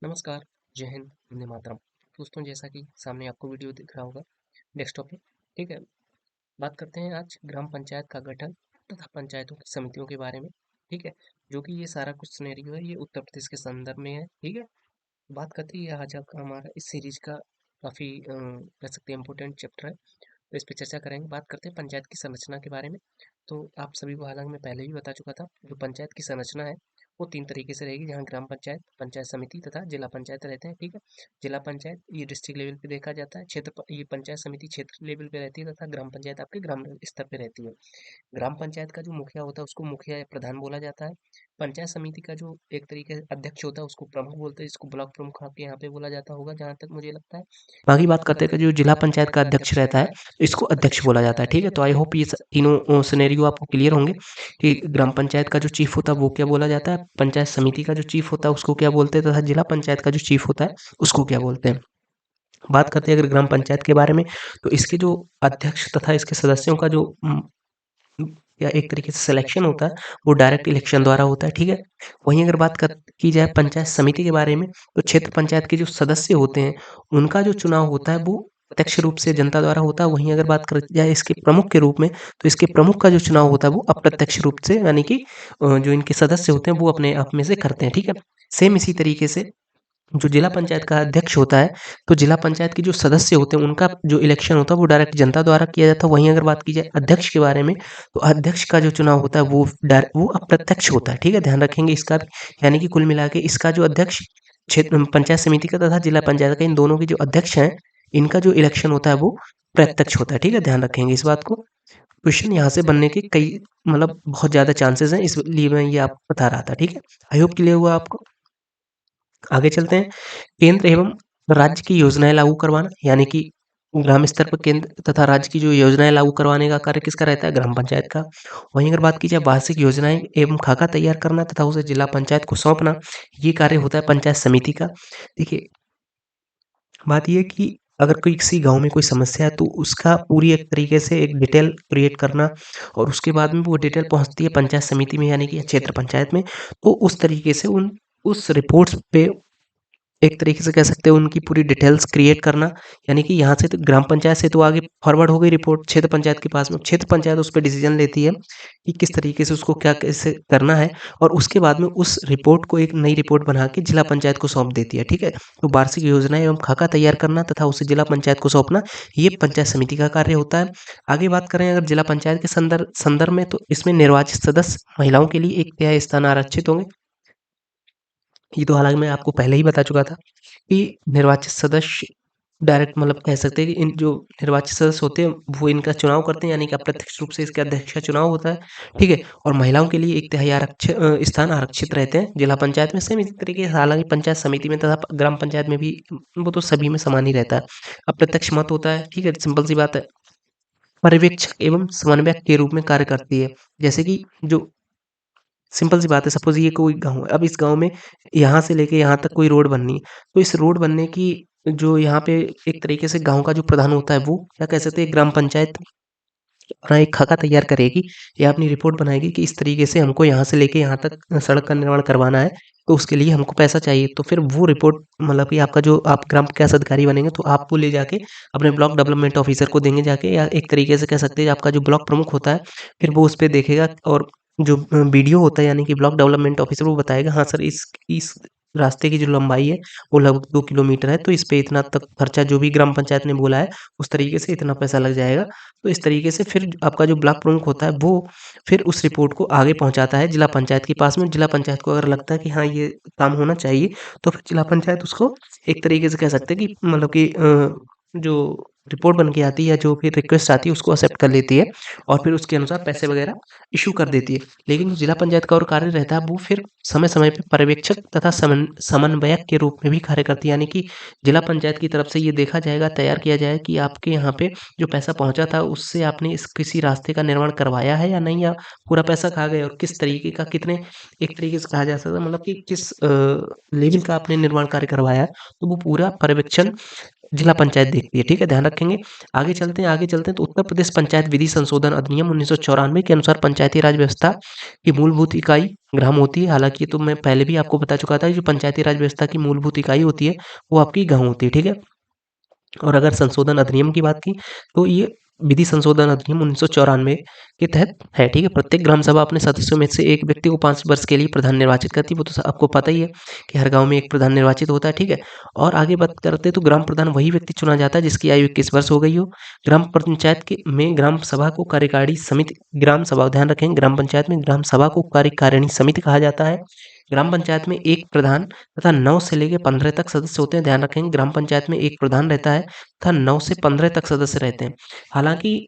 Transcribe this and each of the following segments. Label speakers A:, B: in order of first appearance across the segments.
A: नमस्कार, जय हिंद, वंदे मातरम। दोस्तों, जैसा कि सामने आपको वीडियो दिख रहा होगा डेस्कटॉप पे, ठीक है। बात करते हैं आज ग्राम पंचायत का गठन तथा पंचायतों की समितियों के बारे में, ठीक है। जो कि ये सारा कुछ सिनेरियो है, ये उत्तर प्रदेश के संदर्भ में है, ठीक है। बात करते हैं, ये आज का हमारा इस सीरीज का काफ़ी कह सकते हैं इम्पोर्टेंट चैप्टर है, तो इस पर चर्चा करेंगे। बात करते हैं पंचायत की संरचना के बारे में। तो आप सभी को हालांकि मैं पहले ही बता चुका था, जो पंचायत की संरचना है वो 3 तरीके से रहेगी, जहाँ ग्राम पंचायत, पंचायत समिति तथा जिला पंचायत रहते हैं, ठीक है। जिला पंचायत ये डिस्ट्रिक्ट लेवल पे देखा जाता है, ये पंचायत समिति क्षेत्र लेवल पे रहती है तथा ग्राम पंचायत आपके ग्राम स्तर पे रहती है। ग्राम पंचायत का जो मुखिया होता है उसको मुखिया या प्रधान बोला जाता है। पंचायत समिति का जो एक तरीके से अध्यक्ष होता है उसको प्रमुख बोलते हैं, जिसको ब्लॉक प्रमुख आपके यहाँ पे बोला जाता होगा, जहाँ तक मुझे लगता है। बाकी बात करते हैं कि जो जिला पंचायत का अध्यक्ष रहता है, इसको अध्यक्ष बोला जाता है, ठीक है। तो आई होप ये तीनों सिनेरियो आपको क्लियर होंगे कि ग्राम पंचायत का जो चीफ होता है वो क्या बोला जाता है, पंचायत समिति का जो चीफ होता है उसको क्या बोलते हैं, तथा जिला पंचायत का जो चीफ होता है उसको क्या बोलते हैं। बात करते हैं अगर ग्राम पंचायत के बारे में, तो इसके जो अध्यक्ष तथा इसके सदस्यों का जो या एक तरीके से सिलेक्शन होता है वो डायरेक्ट इलेक्शन द्वारा होता है, ठीक है। वहीं अगर बात कर की जाए पंचायत समिति के बारे में, तो क्षेत्र पंचायत के जो सदस्य होते हैं उनका जो चुनाव होता है वो प्रत्यक्ष रूप से जनता द्वारा होता है। वहीं अगर बात कर जाए इसके प्रमुख के रूप में, तो इसके प्रमुख का जो चुनाव होता है वो अप्रत्यक्ष रूप से, यानी कि जो इनके सदस्य होते हैं वो अपने आप में से करते हैं, ठीक है। सेम इसी तरीके से जो जिला पंचायत का अध्यक्ष होता है, तो जिला पंचायत के जो सदस्य होते हैं उनका जो इलेक्शन होता है वो डायरेक्ट जनता द्वारा किया जाता है। वहीं अगर बात की जाए अध्यक्ष के बारे में, तो अध्यक्ष का जो चुनाव होता है वो अप्रत्यक्ष होता है, ठीक है। ध्यान रखेंगे इसका भी। यानी कि कुल मिला के इसका जो अध्यक्ष क्षेत्र पंचायत समिति का तथा जिला पंचायत का, इन दोनों के जो अध्यक्ष हैं, इनका जो इलेक्शन होता है वो प्रत्यक्ष होता है, ठीक है। ध्यान रखेंगे इस बात को। क्वेश्चन यहाँ से बनने के कई मतलब बहुत ज़्यादा चांसेस हैं, इसलिए मैं ये आपको बता रहा था, ठीक है। आई होप क्लियर हुआ आपको। आगे चलते हैं। केंद्र एवं राज्य की योजनाएं लागू करवाना, यानी कि ग्राम स्तर पर केंद्र तथा राज्य की जो योजनाएं लागू करवाने का कार्य किसका रहता है, ग्राम पंचायत का। वहीं अगर बात की जाए वार्षिक योजनाएं एवं खाका तैयार करना तथा उसे जिला पंचायत को सौंपना, ये कार्य होता है पंचायत समिति का। देखिए, बात ये है कि अगर कोई किसी गांव में कोई समस्या है तो उसका पूरी एक तरीके से एक डिटेल क्रिएट करना, और उसके बाद में वो डिटेल पहुंचती है पंचायत समिति में, यानी कि क्षेत्र पंचायत में। तो उस तरीके से उन उस रिपोर्ट्स पे एक तरीके से कह सकते हैं उनकी पूरी डिटेल्स क्रिएट करना, यानी कि यहाँ से तो ग्राम पंचायत से तो आगे फॉरवर्ड हो गई रिपोर्ट क्षेत्र पंचायत के पास में, क्षेत्र पंचायत उस पर डिसीजन लेती है कि किस तरीके से उसको क्या कैसे करना है, और उसके बाद में उस रिपोर्ट को एक नई रिपोर्ट बना के जिला पंचायत को सौंप देती है, ठीक है। तो वार्षिक योजना एवं खाका तैयार करना तथा उसे जिला पंचायत को सौंपना, ये पंचायत समिति का कार्य होता है। आगे बात करें अगर जिला पंचायत के संदर्भ संदर्भ में, तो इसमें निर्वाचित सदस्य महिलाओं के लिए 1/3 स्थान आरक्षित होंगे। ये तो हालांकि मैं आपको पहले ही बता चुका था कि निर्वाचित सदस्य डायरेक्ट मतलब कह सकते हैं कि इन जो निर्वाचित सदस्य होते हैं वो इनका चुनाव करते हैं, यानी कि अप्रत्यक्ष रूप से इसके अध्यक्ष का चुनाव होता है, ठीक है। और महिलाओं के लिए 1/3 स्थान आरक्षित रहते हैं जिला पंचायत में। सेम इसी तरीके से हालांकि पंचायत समिति में तथा ग्राम पंचायत में भी वो तो सभी में समान ही रहता है, अप्रत्यक्ष मत होता है, ठीक है। सिंपल सी बात है। पर्यवेक्षक एवं समन्वयक के रूप में कार्य करती है। जैसे कि जो सिंपल सी बात है, सपोज ये कोई गाँव है, अब इस गाँव में यहाँ से लेके यहाँ तक कोई रोड बननी है, तो इस रोड बनने की जो यहाँ पे एक तरीके से गाँव का जो प्रधान होता है वो क्या कह सकते हैं, ग्राम पंचायत अपना एक खाका तैयार करेगी या अपनी रिपोर्ट बनाएगी कि इस तरीके से हमको यहाँ से लेके यहाँ तक सड़क का निर्माण करवाना है, तो उसके लिए हमको पैसा चाहिए। तो फिर वो रिपोर्ट मतलब कि आपका जो आप ग्राम विकास अधिकारी बनेंगे तो आपको ले जाके अपने ब्लॉक डेवलपमेंट ऑफिसर को देंगे जाके, या एक तरीके से कह सकते हैं आपका जो ब्लॉक प्रमुख होता है, फिर वो उस पे देखेगा, और जो बीडीओ होता है यानी कि ब्लॉक डेवलपमेंट ऑफिसर, वो बताएगा हाँ सर इस रास्ते की जो लंबाई है वो लगभग 2 किलोमीटर है, तो इस पे इतना तक खर्चा जो भी ग्राम पंचायत ने बोला है उस तरीके से इतना पैसा लग जाएगा। तो इस तरीके से फिर आपका जो ब्लॉक प्रमुख होता है वो फिर उस रिपोर्ट को आगे पहुँचाता है जिला पंचायत के पास में। जिला पंचायत को अगर लगता है कि हाँ, ये काम होना चाहिए, तो फिर जिला पंचायत उसको एक तरीके से कह सकते हैं कि मतलब कि जो रिपोर्ट बन के आती है या जो फिर रिक्वेस्ट आती है उसको एक्सेप्ट कर लेती है, और फिर उसके अनुसार पैसे वगैरह इश्यू कर देती है। लेकिन जो जिला पंचायत का और कार्य रहता है वो फिर समय-समय पे पर्यवेक्षक तथा समन्वयक के रूप में भी कार्य करती है, यानी कि जिला पंचायत की तरफ से ये देखा जाएगा, तैयार किया जाएगा कि आपके यहाँ पे जो पैसा पहुँचा था उससे आपने इस किसी रास्ते का निर्माण करवाया है या नहीं, या पूरा पैसा खा गए, और किस तरीके का कितने एक तरीके से कहा जा सकता है मतलब कि किस लेवल का आपने निर्माण कार्य करवाया है। तो वो पूरा पर्यवेक्षण जिला पंचायत देखती है, ठीक है, ध्यान रखेंगे। आगे चलते हैं तो उत्तर प्रदेश पंचायत विधि संशोधन अधिनियम 1994 के अनुसार पंचायती राज व्यवस्था की मूलभूत इकाई ग्राम होती है। हालाँकि ये तो मैं पहले भी आपको बता चुका था, जो पंचायती राज व्यवस्था की मूलभूत इकाई होती है, वो आपकी गाँव होती है, ठीक है? और अगर संशोधन अधिनियम की बात की, तो ये विधि संशोधन अधिनियम 1994 के तहत है, ठीक है। प्रत्येक ग्राम सभा अपने सदस्यों में से एक व्यक्ति को 5 वर्ष के लिए प्रधान निर्वाचित करती है। वो तो आपको पता ही है कि हर गांव में एक प्रधान निर्वाचित होता है, ठीक है। और आगे बात करते हैं तो ग्राम प्रधान वही व्यक्ति चुना जाता है जिसकी आयु 21 वर्ष हो गई हो। ग्राम पंचायत के में ग्राम सभा को कार्यकारी समिति, ग्राम सभा ध्यान रखें, ग्राम पंचायत में ग्राम सभा को कार्यकारिणी समिति कहा जाता है। ग्राम पंचायत में एक प्रधान तथा 9 से लेकर 15 तक सदस्य होते हैं। ध्यान रखेंगे, ग्राम पंचायत में एक प्रधान रहता है तथा 9 से 15 तक सदस्य रहते हैं। हालाँकि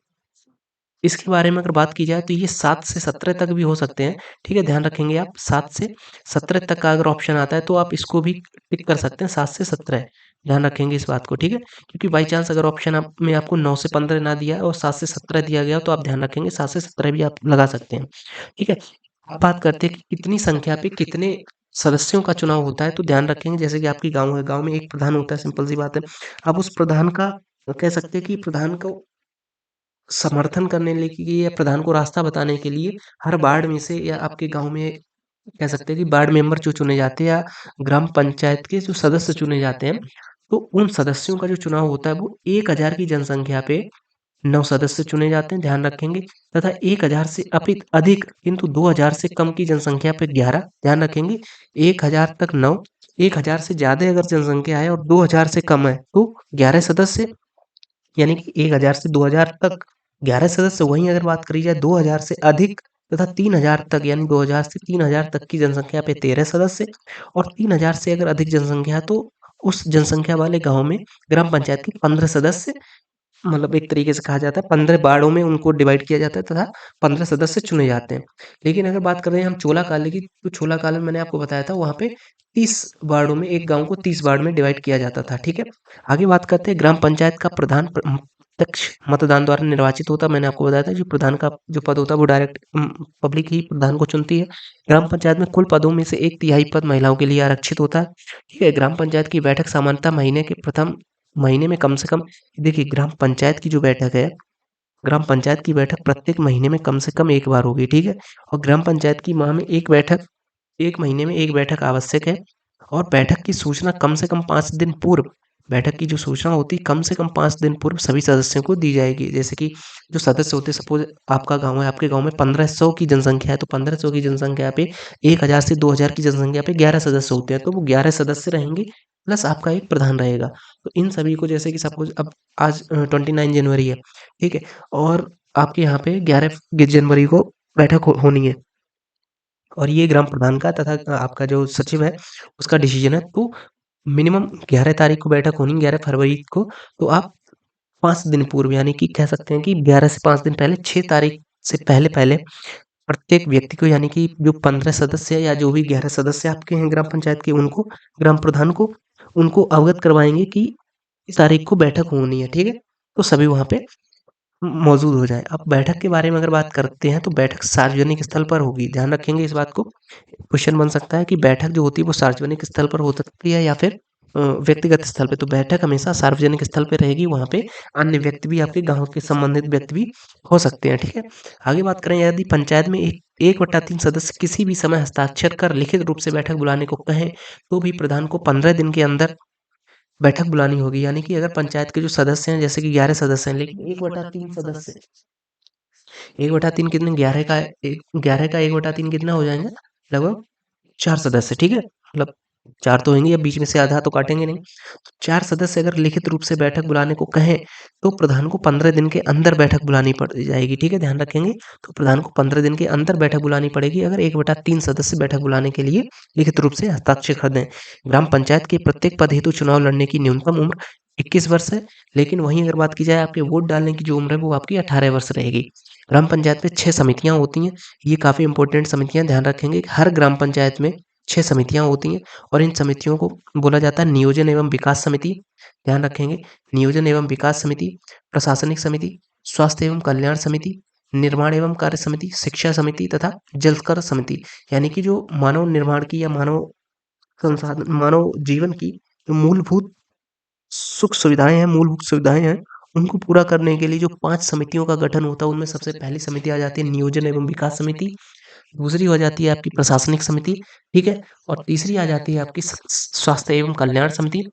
A: इसके बारे में अगर बात की जाए तो ये 7 से 17 तक भी हो सकते हैं, ठीक है? ध्यान रखेंगे आप, 7 से 17 तक का अगर ऑप्शन आता है तो आप इसको भी टिक कर सकते हैं, 7 से 17, ध्यान रखेंगे इस बात को, ठीक है? क्योंकि बाई चांस अगर ऑप्शन आप में आपको 9 से 15 ना दिया है और 7 से 17 दिया गया हो तो आप ध्यान रखेंगे 7 से 17 भी आप लगा सकते हैं, ठीक है? अब बात करते हैं कि कितनी संख्या पे कितने सदस्यों का चुनाव होता है, तो ध्यान रखेंगे जैसे कि आपकी गाँव है, गाँव में एक प्रधान होता है, सिंपल सी बात है। अब उस प्रधान का कह सकते हैं कि प्रधान को समर्थन करने लिए या प्रधान को रास्ता बताने के लिए हर वार्ड में से या आपके गाँव में कह सकते हैं कि वार्ड मेंबर जो चुने जाते हैं या ग्राम पंचायत के जो सदस्य चुने जाते हैं, तो उन सदस्यों का जो चुनाव होता है वो 1000 की जनसंख्या पे 9 सदस्य चुने जाते हैं, ध्यान रखेंगे, तथा 1000 से अधिक किंतु 2000 से कम की जनसंख्या पे 11, ध्यान रखेंगे, 1000 तक 9, 1000 से ज़्यादा अगर जनसंख्या है और 2000 से कम है तो 11 सदस्य, यानी कि 1000 से 2000 तक 11 सदस्य। वहीं अगर बात करी जाए 2000 से अधिक तथा 3000 तक, यानी 2000 से 3000 तक की जनसंख्या पे 13 सदस्य, और 3000 से अगर अधिक जनसंख्या है तो उस जनसंख्या वाले गांव में ग्राम पंचायत के 15 सदस्य, मतलब एक तरीके से कहा जाता है 15 वार्डों में उनको डिवाइड किया जाता है तथा 15 सदस्य चुने जाते हैं। लेकिन अगर बात करें हम चोला काले की, तो चोला काले में मैंने आपको बताया था वहाँ पे 30 वार्डों में, एक गाँव को 30 वार्ड में डिवाइड किया जाता था, ठीक है। आगे बात करते हैं ग्राम पंचायत का प्रधान प्रत्यक्ष मतदान द्वारा निर्वाचित होता है। मैंने आपको बताया था जो प्रधान का जो पद होता है वो डायरेक्ट पब्लिक ही प्रधान को चुनती है। ग्राम पंचायत में कुल पदों में से 1/3 पद महिलाओं के लिए आरक्षित होता है, ठीक है। ग्राम पंचायत की बैठक सामान्यतः महीने के प्रथम महीने में कम से कम, देखिए ग्राम पंचायत की जो बैठक है, ग्राम पंचायत की बैठक प्रत्येक महीने में कम से कम 1 बार होगी, ठीक है। और ग्राम पंचायत की माह में 1 बैठक, 1 महीने में 1 बैठक आवश्यक है। और बैठक की सूचना कम से कम 5 दिन पूर्व, बैठक की जो सूचना होती है कम से कम 5 दिन पूर्व सभी सदस्यों को दी जाएगी। जैसे कि जो सदस्य होते हैं, सपोज़ आपका गाँव है, आपके गाँव में 1500 की जनसंख्या है, तो 1500 की जनसंख्या पे 1000 से 2000 की जनसंख्या पे 11 सदस्य होते हैं, तो वो 11 सदस्य रहेंगे प्लस आपका एक प्रधान रहेगा। तो इन सभी को, जैसे कि सपोज़ अब आज 29 जनवरी है, ठीक है? और आपके यहाँ पे 11 जनवरी को बैठक होनी है और ये ग्राम प्रधान का तथा आपका जो सचिव है उसका डिसीजन है, तो मिनिमम 11 तारीख को बैठक होनी, 11 फरवरी को। तो आप 5 दिन पूर्व, यानी कि कह सकते हैं कि 11 से 5 दिन पहले, 6 तारीख से पहले-पहले प्रत्येक व्यक्ति को, यानी कि जो 15 सदस्य या जो भी 11 सदस्य आपके हैं ग्राम पंचायत के, उनको, ग्राम प्रधान को, उनको अवगत करवाएँगे कि इस तारीख को बैठक होनी है, ठीक है? तो सभी वहाँ पे मौजूद हो जाएँ। अब बैठक के बारे में अगर बात करते हैं तो बैठक सार्वजनिक स्थल पर होगी, ध्यान रखेंगे इस बात को। क्वेश्चन बन सकता है कि बैठक जो होती है वो सार्वजनिक स्थल पर हो सकती है या फिर व्यक्तिगत स्थल पे। तो बैठक हमेशा सार्वजनिक स्थल पे रहेगी, वहाँ पे अन्य व्यक्ति भी, आपके गाँव के संबंधित व्यक्ति भी हो सकते हैं, ठीक है। आगे बात करें, यदि पंचायत में 1/3 सदस्य किसी भी समय हस्ताक्षर कर लिखित रूप से बैठक बुलाने को कहें, तो भी प्रधान को 15 दिन के अंदर बैठक बुलानी होगी। यानी कि अगर पंचायत के जो सदस्य हैं, जैसे कि 11 सदस्य हैं, लेकिन 1/3 सदस्य, 1/3 कितने, 11 का 1/3 कितना हो जाएगा, लगभग 4 सदस्य, ठीक है? मतलब 4 तो होंगे या बीच में से आधा तो काटेंगे नहीं। तो 4 सदस्य अगर लिखित रूप से बैठक बुलाने को कहें, तो प्रधान को 15 दिन के अंदर बैठक बुलानी पड़ जाएगी, ठीक है? ध्यान रखेंगे। तो प्रधान को 15 दिन के अंदर बैठक बुलानी पड़ेगी अगर 1/3 सदस्य बैठक बुलाने के लिए लिखित रूप से हस्ताक्षर कर दें। ग्राम पंचायत के प्रत्येक पद हेतु चुनाव लड़ने की न्यूनतम उम्र 21 वर्ष है, लेकिन वहीं अगर बात की जाए आपके वोट डालने की जो उम्र है वो आपकी 18 वर्ष रहेगी। ग्राम पंचायत में 6 समितियाँ होती हैं, ये काफ़ी इंपॉर्टेंट समितियाँ, ध्यान रखेंगे। हर ग्राम पंचायत में 6 समितियाँ होती हैं और इन समितियों को बोला जाता है नियोजन एवं विकास समिति, ध्यान रखेंगे। नियोजन एवं विकास समिति, प्रशासनिक समिति, स्वास्थ्य एवं कल्याण समिति, निर्माण एवं कार्य समिति, शिक्षा समिति तथा जलकर समिति। यानी कि जो मानव निर्माण की या मानव संसाधन, मानव जीवन की जो मूलभूत सुख सुविधाएँ हैं, मूलभूत सुविधाएँ हैं, उनको पूरा करने के लिए जो 5 समितियों का गठन होता है, उनमें सबसे पहली समिति आ जाती है नियोजन एवं विकास समिति, दूसरी हो जाती है आपकी प्रशासनिक समिति, ठीक है? और तीसरी आ जाती है आपकी स्वास्थ्य एवं कल्याण समिति,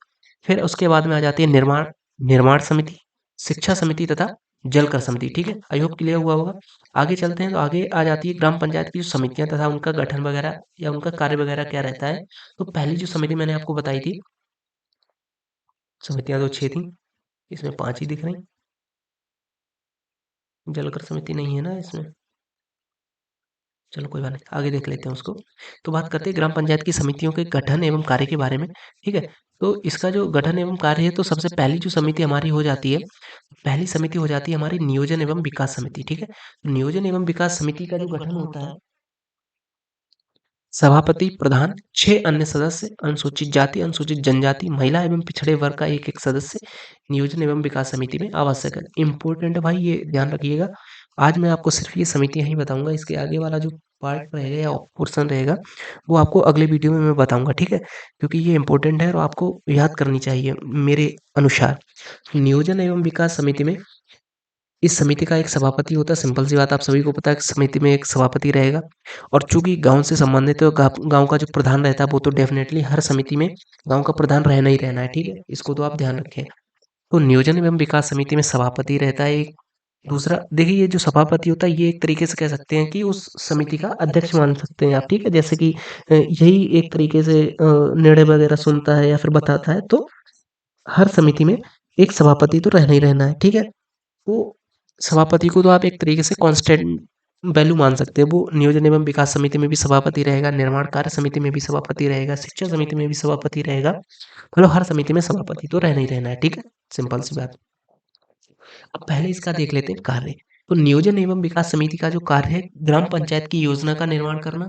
A: फिर उसके बाद में आ जाती है निर्माण निर्माण समिति, शिक्षा समिति तथा जलकर समिति, ठीक है? आई होप क्लियर हुआ होगा। आगे चलते हैं तो आगे आ जाती है ग्राम पंचायत की जो समितियाँ तथा उनका गठन वगैरह या उनका कार्य वगैरह क्या रहता है। तो पहली जो समिति मैंने आपको बताई थी, समितियाँ तो 6 थी, इसमें 5 ही दिख रही। जलकर समिति नहीं है ना इसमें? चलो कोई बात नहीं, आगे देख लेते हैं उसको। तो बात करते हैं ग्राम पंचायत की समितियों के गठन एवं कार्य के बारे में, ठीक है? तो इसका जो गठन एवं कार्य है, तो सबसे पहली जो समिति हमारी हो जाती है, पहली समिति हो जाती है हमारी नियोजन एवं विकास समिति, ठीक है? नियोजन एवं विकास समिति का जो गठन होता है, सभापति, प्रधान, 6 अन्य सदस्य, अनुसूचित जाति, अनुसूचित जनजाति, महिला एवं पिछड़े वर्ग का एक-एक सदस्य नियोजन एवं विकास समिति में आवश्यक है। इम्पोर्टेंट है भाई, ये ध्यान रखिएगा। आज मैं आपको सिर्फ़ ये समितियाँ ही बताऊँगा, इसके आगे वाला जो पार्ट रहेगा या पोर्शन रहेगा, वो आपको अगले वीडियो में मैं बताऊँगा, ठीक है? क्योंकि ये इम्पोर्टेंट है और आपको याद करनी चाहिए मेरे अनुसार। नियोजन एवं विकास समिति में इस समिति का एक सभापति होता है, सिंपल सी बात आप सभी को पता है कि समिति में एक सभापति रहेगा और चूंकि गांव से संबंधित है, गांव का जो प्रधान रहता है वो तो डेफिनेटली हर समिति में गांव का प्रधान रहना ही रहना है, ठीक है? इसको तो आप ध्यान रखें। तो नियोजन एवं विकास समिति में सभापति रहता है एक। दूसरा देखिए, ये जो सभापति होता है ये एक तरीके से कह सकते हैं कि उस समिति का अध्यक्ष मान सकते हैं आप, ठीक है? जैसे कि यही एक तरीके से निर्णय वगैरह सुनता है या फिर बताता है, तो हर समिति में एक सभापति तो रहना ही रहना है, ठीक है? वो सभापति को तो आप एक तरीके से कांस्टेंट वैल्यू मान सकते हैं। वो नियोजन एवं विकास समिति में भी सभापति रहेगा, निर्माण कार्य समिति में भी सभापति रहेगा, शिक्षा समिति में भी सभापति रहेगा। मतलब हर समिति में सभापति तो रहना ही रहना है, ठीक है? सिंपल सी बात। अब पहले इसका देख लेते हैं कार्य। तो नियोजन एवं विकास समिति का जो कार्य है, ग्राम पंचायत की योजना का निर्माण करना,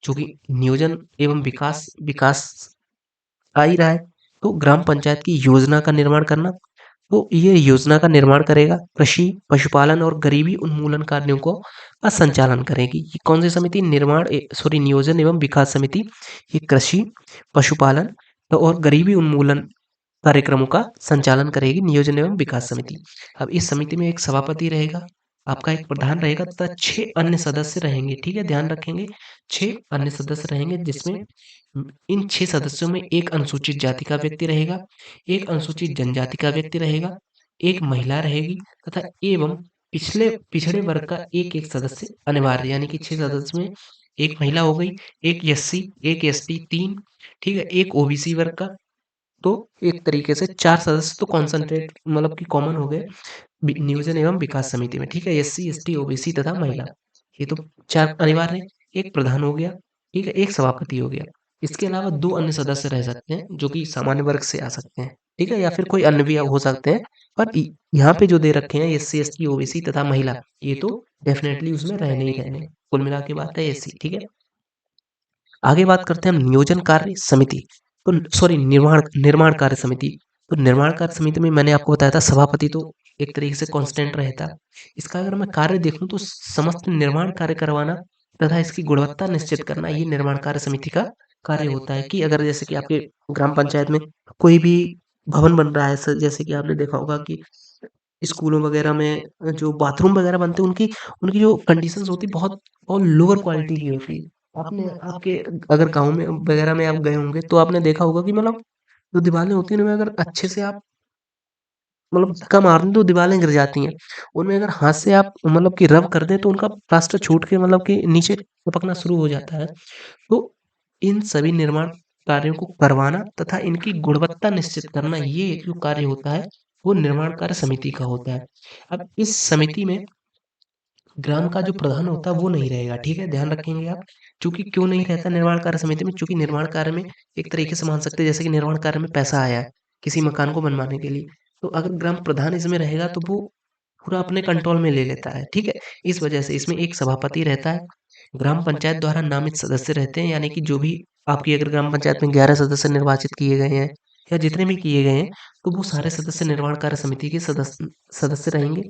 A: चूंकि नियोजन एवं विकास विकास आ ही रहा है, तो ग्राम पंचायत की योजना का निर्माण करना। तो ये योजना का निर्माण करेगा, कृषि, पशुपालन और गरीबी उन्मूलन कार्यों को का संचालन करेगी। ये कौन सी समिति? नियोजन एवं विकास समिति। ये कृषि, पशुपालन तो और गरीबी उन्मूलन कार्यक्रमों का संचालन करेगी नियोजन एवं विकास समिति। अब इस समिति में एक सभापति रहेगा, आपका एक प्रधान रहेगा तथा 6 अन्य सदस्य रहेंगे, ठीक है? ध्यान रखेंगे, 6 अन्य सदस्य रहेंगे, जिसमें इन 6 सदस्यों में एक अनुसूचित जाति का व्यक्ति रहेगा, एक अनुसूचित जनजाति का व्यक्ति रहेगा, एक महिला रहेगी तथा एवं पिछड़े वर्ग का एक-एक सदस्य अनिवार्य, यानी कि 6 सदस्य में एक महिला हो गई, एक एससी, एक एसटी 3, ठीक है? एक ओबीसी वर्ग का, तो एक तरीके से 4 सदस्य तो कॉन्सन्ट्रेट मतलब कि कॉमन हो गए नियोजन एवं विकास समिति में, ठीक है? एससी, एसटी, ओबीसी तथा महिला, ये तो 4 अनिवार्य हैं। एक प्रधान हो गया, ठीक है? एक सभापति हो गया। इसके अलावा 2 अन्य सदस्य रह सकते हैं जो कि सामान्य वर्ग से आ सकते हैं, ठीक है? या फिर कोई अन्य भी हो सकते हैं, पर यहाँ पे जो दे रखे हैं एससी, एसटी, ओबीसी तथा महिला, ये तो डेफिनेटली उसमें रहने ही रहने। कुल मिला के बात है एससी, ठीक है? आगे बात करते हैं हम नियोजन कार्य समिति, तो सॉरी निर्माण निर्माण कार्य समिति। तो निर्माण कार्य समिति में मैंने आपको बताया था सभापति तो एक तरीके से कांस्टेंट रहता है। इसका अगर मैं कार्य देखूं तो समस्त निर्माण कार्य करवाना तथा इसकी गुणवत्ता निश्चित करना, ये निर्माण कार्य समिति का कार्य होता है। कि अगर जैसे कि आपके ग्राम पंचायत में कोई भी भवन बन रहा है, जैसे कि आपने देखा होगा कि स्कूलों वगैरह में जो बाथरूम वगैरह बनते हैं, उनकी उनकी जो कंडीशंस होती है बहुत और लोअर क्वालिटी की होती है। आपने आपके अगर गाँव में वगैरह में आप गए होंगे तो आपने देखा होगा कि मतलब जो दीवारें होती हैं उनमें अगर अच्छे से आप मतलब धक्का मार दें तो दीवारें गिर जाती हैं। उनमें अगर हाथ से आप मतलब कि रब कर दें तो उनका प्लास्टर छूट के मतलब कि नीचे टपकना शुरू हो जाता है। तो इन सभी निर्माण कार्यों को करवाना तथा इनकी गुणवत्ता निश्चित करना, ये जो कार्य होता है वो निर्माण कार्य समिति का होता है। अब इस समिति में ग्राम का जो प्रधान होता है वो नहीं रहेगा, ठीक है? ध्यान रखेंगे आप। चूँकि क्यों नहीं रहता निर्माण कार्य समिति में? चूँकि निर्माण कार्य में एक तरीके से मान सकते हैं जैसे कि निर्माण कार्य में पैसा आया है, किसी मकान को बनवाने के लिए, तो अगर ग्राम प्रधान इसमें रहेगा तो वो पूरा अपने कंट्रोल में ले लेता है, ठीक है? इस वजह से इसमें एक सभापति रहता है, ग्राम पंचायत द्वारा नामित सदस्य रहते हैं, यानी कि जो भी आपकी अगर ग्राम पंचायत में 11 सदस्य निर्वाचित किए गए हैं या जितने भी किए गए हैं, तो वो सारे सदस्य निर्माण कार्य समिति के सदस्य सदस्य रहेंगे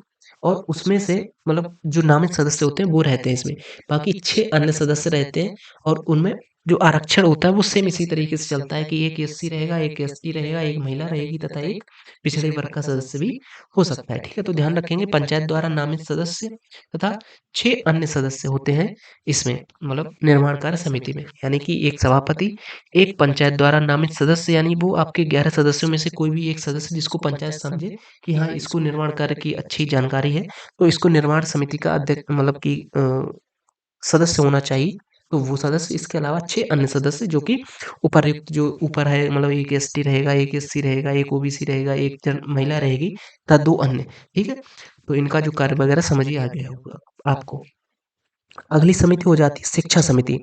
A: और उसमें से मतलब जो नामित सदस्य होते हैं वो रहते हैं इसमें। बाकी 6 अन्य सदस्य रहते हैं और उनमें
B: जो आरक्षण होता है वो सेम इसी तरीके से चलता है कि एक एससी रहेगा, एक एसटी रहेगा, एक महिला रहेगी तथा एक पिछड़े वर्ग का सदस्य भी हो सकता है, ठीक है? तो ध्यान रखेंगे पंचायत द्वारा नामित सदस्य तथा 6 अन्य सदस्य होते हैं इसमें, मतलब निर्माण कार्य समिति में। यानी कि एक सभापति, एक पंचायत द्वारा नामित सदस्य, यानी वो आपके 11 सदस्यों में से कोई भी एक सदस्य जिसको पंचायत समझे कि हाँ, इसको निर्माण कार्य की अच्छी जानकारी है, तो इसको निर्माण समिति का अध्यक्ष मतलब कि सदस्य होना चाहिए। तो वो सदस्य, इसके अलावा 6 अन्य सदस्य जो कि उपर्युक्त जो ऊपर है, मतलब एक एसटी रहेगा, एक एससी रहेगा, एक ओबीसी रहेगा, एक जन महिला रहेगी तथा 2 अन्य, ठीक है? तो इनका जो कार्य वगैरह समझ ही आ गया होगा आपको। अगली समिति हो जाती है शिक्षा समिति।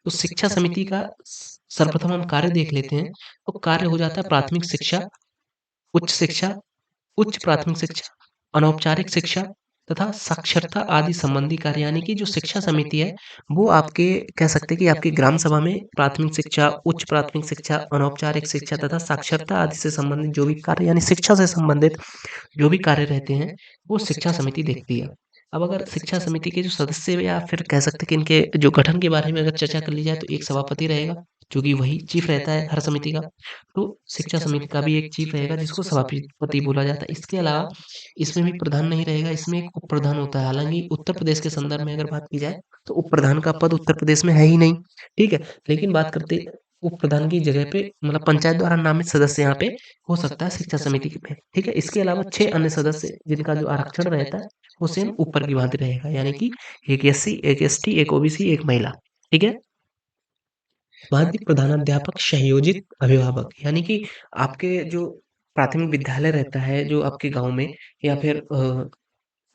B: तो शिक्षा समिति का सर्वप्रथम हम कार्य देख लेते हैं। तो कार्य हो जाता है प्राथमिक शिक्षा, उच्च शिक्षा, उच्च प्राथमिक शिक्षा, अनौपचारिक शिक्षा तथा साक्षरता आदि संबंधी कार्य, यानी कि जो शिक्षा समिति है, वो आपके कह सकते हैं कि आपकी ग्राम सभा में प्राथमिक शिक्षा, उच्च प्राथमिक शिक्षा, अनौपचारिक शिक्षा तथा साक्षरता आदि से संबंधित जो भी कार्य, यानी शिक्षा से संबंधित जो भी कार्य रहते हैं, वो शिक्षा समिति देखती है। अब अगर शिक्षा समिति के जो सदस्य, या फिर कह सकते हैं कि इनके जो गठन के बारे में अगर चर्चा कर ली जाए, तो एक सभापति रहेगा, जो कि वही चीफ रहता है हर समिति का। तो शिक्षा समिति का भी एक चीफ रहेगा जिसको सभापति बोला जाता है। इसके अलावा इसमें भी प्रधान नहीं रहेगा, इसमें एक उप प्रधान होता है। हालांकि उत्तर प्रदेश के संदर्भ में अगर बात की जाए, तो उप प्रधान का पद उत्तर प्रदेश में है ही नहीं, ठीक है? लेकिन बात करते उप प्रधान की जगह पे, मतलब पंचायत द्वारा नामित सदस्य यहाँ पे हो सकता है शिक्षा समिति में, ठीक है? इसके अलावा 6 अन्य सदस्य जिनका जो आरक्षण रहता है, वो सेम ऊपर की भांति रहेगा, यानी कि एक एससी, एक एसटी, एक ओबीसी, एक महिला, ठीक है? माध्यमिक प्रधानाध्यापक, संयोजित अभिभावक, यानी कि आपके जो प्राथमिक विद्यालय रहता है जो आपके गाँव में, या फिर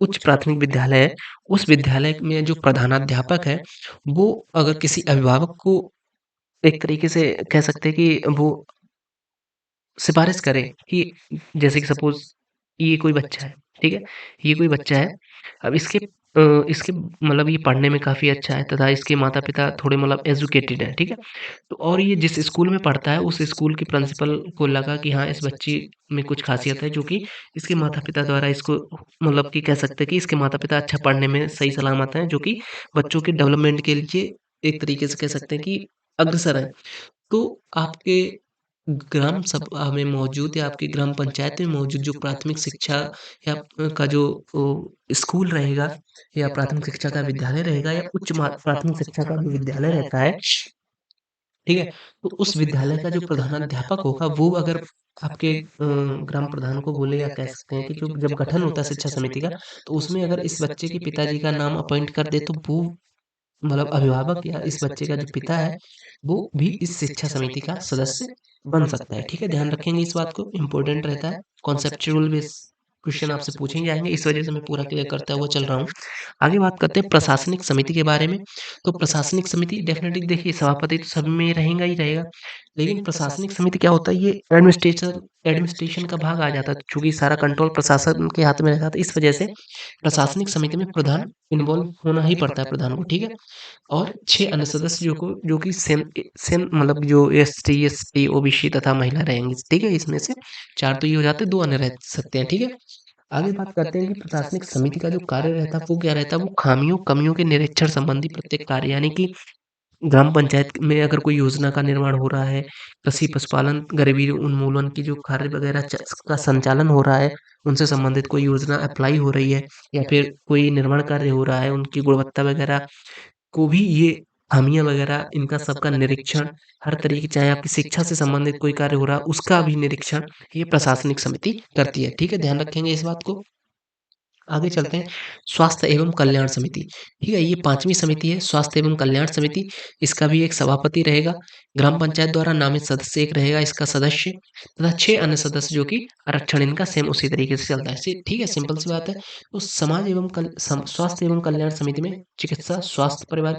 B: उच्च प्राथमिक विद्यालय है, उस विद्यालय में जो प्रधानाध्यापक है, वो अगर किसी अभिभावक को एक तरीके से कह सकते हैं कि वो सिफ़ारिश करें कि जैसे कि सपोज़ ये कोई बच्चा है, ठीक है? ये कोई बच्चा है, अब इसके मतलब ये पढ़ने में काफ़ी अच्छा है तथा इसके माता-पिता थोड़े मतलब एजुकेटेड हैं, ठीक है? तो और ये जिस स्कूल में पढ़ता है, उस स्कूल के प्रिंसिपल को लगा कि हाँ, इस बच्चे में कुछ ख़ासियत है, जो कि इसके माता-पिता द्वारा इसको मतलब कि कह सकते हैं कि इसके माता-पिता अच्छा पढ़ने में सही सलामत हैं, जो कि बच्चों के डेवलपमेंट के लिए एक तरीके से कह सकते हैं कि अग्रसर हैं। तो आपके ग्राम सभा में मौजूद, या आपकी ग्राम पंचायत में मौजूद जो प्राथमिक शिक्षा या का जो स्कूल रहेगा, या प्राथमिक शिक्षा का विद्यालय रहेगा, या उच्च प्राथमिक शिक्षा का जो विद्यालय रहता है, ठीक है? तो उस विद्यालय का जो प्रधानाध्यापक होगा, वो अगर आपके ग्राम प्रधान को बोले, या कह सकते हैं कि जो जब गठन होता है शिक्षा समिति का, तो उसमें अगर इस बच्चे के पिताजी का नाम अपॉइंट कर दे, तो वो मतलब अभिभावक या इस बच्चे का जो पिता है, वो भी इस शिक्षा समिति का सदस्य बन सकता है, ठीक है? ध्यान रखेंगे इस बात को, इम्पोर्टेंट रहता है। कॉन्सेप्चुअल बेस क्वेश्चन आपसे पूछे ही जाएँगे, इस वजह से मैं पूरा क्लियर करता हुआ चल रहा हूँ। आगे बात करते हैं प्रशासनिक समिति के बारे में। तो प्रशासनिक समिति डेफ़िनेटली देखिए, सभापति तो सभी में रहेगा ही रहेगा, लेकिन प्रशासनिक समिति क्या होता है, ये एडमिनिस्ट्रेशन का भाग आ जाता है, चूँकि सारा कंट्रोल प्रशासन के हाथ में रहता है, तो इस वजह से प्रशासनिक समिति में प्रधान इन्वॉल्व होना ही पड़ता है प्रधान को, ठीक है? और 6 अन्य सदस्य जो कि सेम मतलब जो एसटी, एसपी, ओबीसी तथा महिला रहेंगी, ठीक है? इसमें से 4 तो ये हो जाते हैं, 2 अन्य रह सकते हैं, ठीक है? आगे बात करते हैं कि प्रशासनिक समिति का जो कार्य रहता है, वो क्या रहता है? वो खामियों, कमियों के निरीक्षण संबंधी प्रत्येक कार्य, यानी कि ग्राम पंचायत में अगर कोई योजना का निर्माण हो रहा है, कृषि पशुपालन, गरीबी उन्मूलन की जो कार्य वगैरह का संचालन हो रहा है, उनसे संबंधित कोई योजना अप्लाई हो रही है, या फिर कोई निर्माण कार्य हो रहा है, उनकी गुणवत्ता वगैरह को भी ये खामियाँ वगैरह, इनका सबका निरीक्षण, हर तरीके, चाहे आपकी शिक्षा से संबंधित कोई कार्य हो रहा है, उसका भी निरीक्षण ये प्रशासनिक समिति करती है, ठीक है? ध्यान रखेंगे इस बात को। आगे चलते हैं, स्वास्थ्य एवं कल्याण समिति, ठीक है? ये 5वीं समिति है, स्वास्थ्य एवं कल्याण समिति। इसका भी एक सभापति रहेगा, ग्राम पंचायत द्वारा नामित सदस्य एक रहेगा इसका सदस्य, तथा 6 अन्य सदस्य जो कि आरक्षण इनका सेम उसी तरीके से चलता है। ठीक है, सिंपल सी बात है। तो समाज एवं स्वास्थ्य एवं कल्याण समिति में चिकित्सा, स्वास्थ्य, परिवार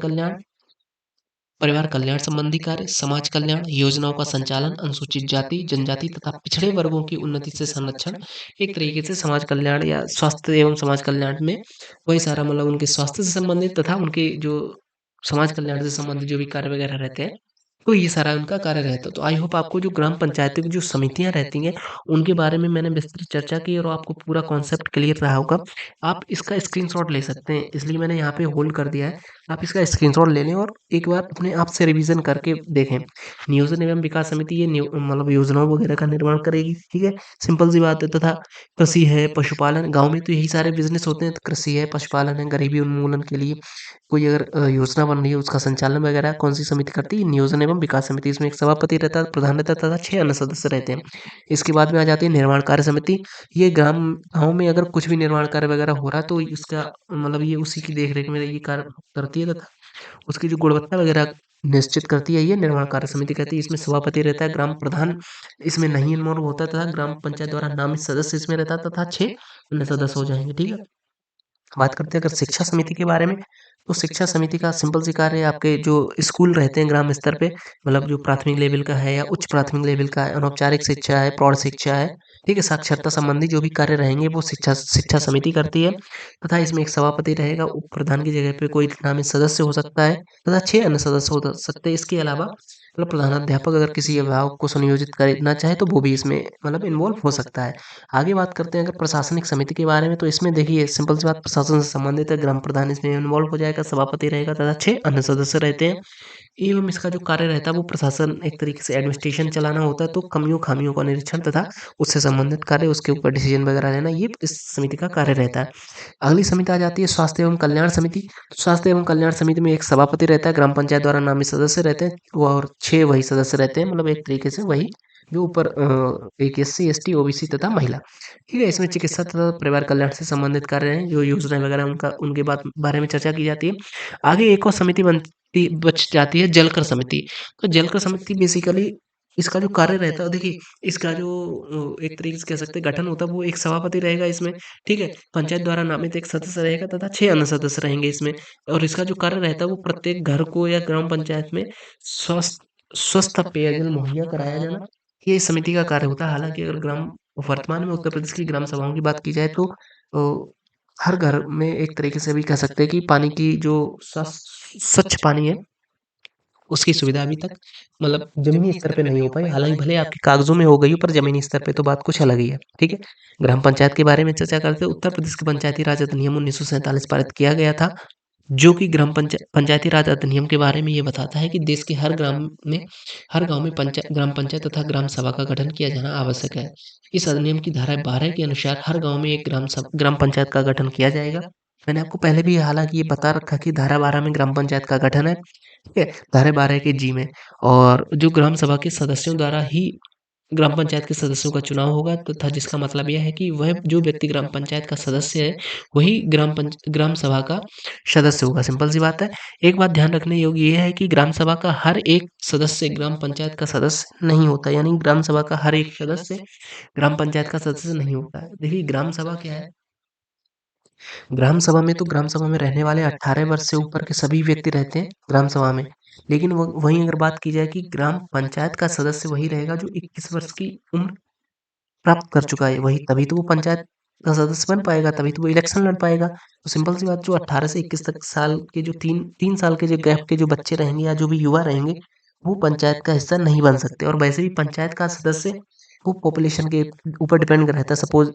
B: कल्याण संबंधी कार्य, समाज कल्याण, योजनाओं का संचालन, अनुसूचित जाति, जनजाति तथा पिछड़े वर्गों की उन्नति से संरक्षण, एक तरीके से समाज कल्याण या स्वास्थ्य एवं समाज कल्याण में वही सारा मतलब उनके स्वास्थ्य से संबंधित तथा उनके जो समाज कल्याण से संबंधित जो भी कार्य वगैरह रहते हैं, तो ये सारा उनका कार्य रहता है। तो आई होप आपको जो ग्राम पंचायतों की जो समितियाँ रहती हैं, उनके बारे में मैंने विस्तृत चर्चा की और आपको पूरा कॉन्सेप्ट क्लियर रहा होगा। आप इसका स्क्रीनशॉट ले सकते हैं, इसलिए मैंने यहाँ पे होल्ड कर दिया है। आप इसका स्क्रीनशॉट ले लें और एक बार अपने आप से रिवीजन करके देखें। नियोजन एवं विकास समिति ये मतलब योजनाओं वगैरह का निर्माण करेगी, ठीक है, सिंपल सी बात है। तथा कृषि है, पशुपालन, गांव में तो यही सारे बिजनेस होते हैं, तो कृषि है, पशुपालन है, गरीबी उन्मूलन के लिए कोई अगर योजना बन रही है उसका संचालन वगैरह कौन सी समिति करती है? नियोजन एवं विकास समिति। इसमें एक सभापति रहता है, प्रधान रहता है तथा 6 अन्य सदस्य रहते हैं। इसके बाद में आ जाती है निर्माण कार्य समिति। ये गाँव में अगर कुछ भी निर्माण कार्य वगैरह हो रहा है तो इसका मतलब ये उसी की देख रेख में ये कार्य करती है तथा उसकी जो गुणवत्ता वगैरह निश्चित करती है, ये निर्माण कार्य समिति कहती है। इसमें सभापति रहता है, ग्राम प्रधान इसमें नहीं इन्वॉल्व होता है तथा ग्राम पंचायत द्वारा नामित सदस्य इसमें रहता है तथा 6 अन्य सदस्य हो जाएंगे, ठीक है। बात करते हैं अगर शिक्षा समिति के बारे में, तो शिक्षा समिति का सिंपल सी कार्य है, आपके जो स्कूल रहते हैं ग्राम स्तर पे, मतलब जो प्राथमिक लेवल का है या उच्च प्राथमिक लेवल का है, अनौपचारिक शिक्षा है, प्रौढ़ शिक्षा है, ठीक है, साक्षरता संबंधी जो भी कार्य रहेंगे वो शिक्षा शिक्षा समिति करती है। तथा इसमें एक सभापति रहेगा, उप प्रधान की जगह पे कोई नामित सदस्य हो सकता है तथा 6 अन्य सदस्य हो सकते हैं। इसके अलावा मतलब प्रधानाध्यापक अगर किसी अभिभावक को सुनियोजित करना चाहे तो वो भी इसमें मतलब इन्वॉल्व हो सकता है। आगे बात करते हैं अगर प्रशासनिक समिति के बारे में, तो इसमें देखिए सिंपल सी बात, प्रशासन से संबंधित है, ग्राम प्रधान इसमें इन्वॉल्व हो जाएगा, सभापति रहेगा तथा 6 अन्य सदस्य रहते हैं। एवं इसका जो कार्य रहता है वो प्रशासन एक तरीके से एडमिनिस्ट्रेशन चलाना होता है, तो कमियों खामियों का निरीक्षण तथा उससे संबंधित कार्य, उसके ऊपर डिसीजन वगैरह लेना, ये इस समिति का कार्य रहता है। अगली समिति आ जाती है स्वास्थ्य एवं कल्याण समिति। स्वास्थ्य एवं कल्याण समिति में एक सभापति रहता है, ग्राम पंचायत द्वारा नामित सदस्य रहते हैं और 6 वही सदस्य रहते हैं, मतलब एक तरीके से वही जो ऊपर एक एससी एसटी ओबीसी तथा महिला, ठीक है। इसमें चिकित्सा तथा परिवार कल्याण से संबंधित कार्य हैं, जो योजनाएं वगैरह उनका उनके बारे में चर्चा की जाती है। आगे एक और समिति बनती बच जाती है जलकर समिति। तो जलकर समिति बेसिकली इसका जो कार्य रहता है, देखिए इसका जो एक तरीके से कह सकते हैं गठन होता है, वो एक सभापति रहेगा इसमें, ठीक है, पंचायत द्वारा नामित एक सदस्य रहेगा तथा 6 अन्य सदस्य रहेंगे इसमें। और इसका जो कार्य रहता है वो प्रत्येक घर को या ग्राम पंचायत में स्वस्थ स्वस्थ पेयजल मुहैया कराया जाना, ये इस समिति का कार्य होता है। हालांकि अगर ग्राम वर्तमान में उत्तर प्रदेश की ग्राम सभाओं की बात की जाए तो हर घर में एक तरीके से भी कह सकते हैं कि पानी की जो स्वच्छ पानी है उसकी सुविधा अभी तक मतलब जमीनी स्तर पे नहीं हो पाई। हालांकि भले आपके कागजों में हो गई हो, पर जमीनी स्तर पे तो बात कुछ अलग ही है, ठीक है। ग्राम पंचायत के बारे में चर्चा करते हैं। उत्तर प्रदेश के पंचायती राज अधिनियम 1947 पारित किया गया था, जो कि पंचायती राज अधिनियम के बारे में ये बताता है कि देश के हर ग्राम में, हर गांव में ग्राम पंचायत तथा ग्राम सभा का गठन किया जाना आवश्यक है। इस अधिनियम की धारा 12 के अनुसार हर गांव में एक ग्राम पंचायत का गठन किया जाएगा। मैंने आपको पहले भी हालांकि ये बता रखा कि धारा 12 में ग्राम पंचायत का गठन है, ठीक है, धारा 12 के जी में। और जो ग्राम सभा के सदस्यों द्वारा ही ग्राम पंचायत के सदस्यों का चुनाव होगा, तथा जिसका मतलब यह है कि वह जो व्यक्ति ग्राम पंचायत का सदस्य है वही ग्राम सभा का सदस्य होगा, सिंपल सी बात है। एक बात ध्यान रखने योग्य ये है कि ग्राम सभा का हर एक सदस्य ग्राम पंचायत का सदस्य नहीं होता, यानी ग्राम सभा का हर एक सदस्य ग्राम पंचायत का सदस्य नहीं होता है। देखिए ग्राम सभा क्या है, ग्राम सभा में तो ग्राम सभा में रहने वाले 18 वर्ष से ऊपर के सभी व्यक्ति रहते हैं ग्राम सभा में। लेकिन वहीं अगर बात की जाए कि ग्राम पंचायत का सदस्य वही रहेगा जो 21 वर्ष की उम्र प्राप्त कर चुका है, वही तभी तो वो पंचायत का सदस्य बन पाएगा, तभी तो वो इलेक्शन लड़ पाएगा। तो सिंपल सी बात, जो 18 से 21 तक साल के जो तीन साल के जो गैप के जो बच्चे रहेंगे या जो भी युवा रहेंगे, वो पंचायत का हिस्सा नहीं बन सकते। और वैसे भी पंचायत का सदस्य वो पॉपुलेशन के ऊपर डिपेंड रहता है। सपोज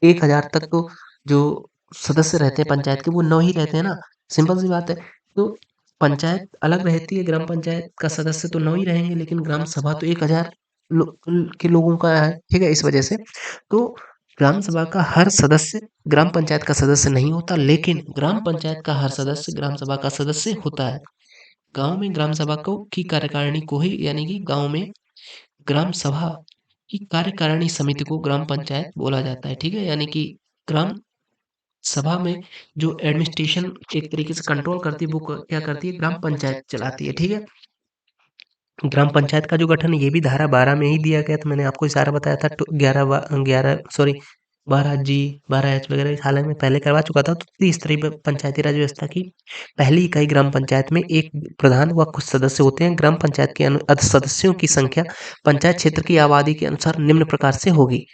B: 1000 तक तो जो सदस्य रहते हैं पंचायत के वो 9 ही रहते हैं ना, सिंपल सी बात है। तो पंचायत अलग रहती है, ग्राम पंचायत का सदस्य तो 9 ही रहेंगे, लेकिन ग्राम सभा तो 1000 के लोगों का है, ठीक है, इस वजह से। तो ग्राम सभा का हर सदस्य ग्राम पंचायत का सदस्य नहीं होता, लेकिन ग्राम पंचायत का हर सदस्य ग्राम सभा का सदस्य होता है। गांव में ग्राम सभा को की कार्यकारिणी को ही, यानी कि गांव में ग्राम सभा की कार्यकारिणी समिति को ग्राम पंचायत बोला जाता है, ठीक है। यानी कि ग्राम सभा में जो एडमिनिस्ट्रेशन एक तरीके से कंट्रोल करती है वो क्या करती है, ग्राम पंचायत चलाती है, ठीक है। ग्राम पंचायत का जो गठन ये भी धारा 12 में ही दिया गया था, मैंने आपको इशारा बताया था। 11 सॉरी 12 जी 12 एच वगैरह हालांकि मैं पहले करवा चुका था। तो त्रिस्तरीय पंचायती राज व्यवस्था की पहली इकाई ग्राम पंचायत में एक प्रधान व कुछ सदस्य होते हैं। ग्राम पंचायत के सदस्यों की संख्या पंचायत क्षेत्र की आबादी के अनुसार निम्न प्रकार से होगी।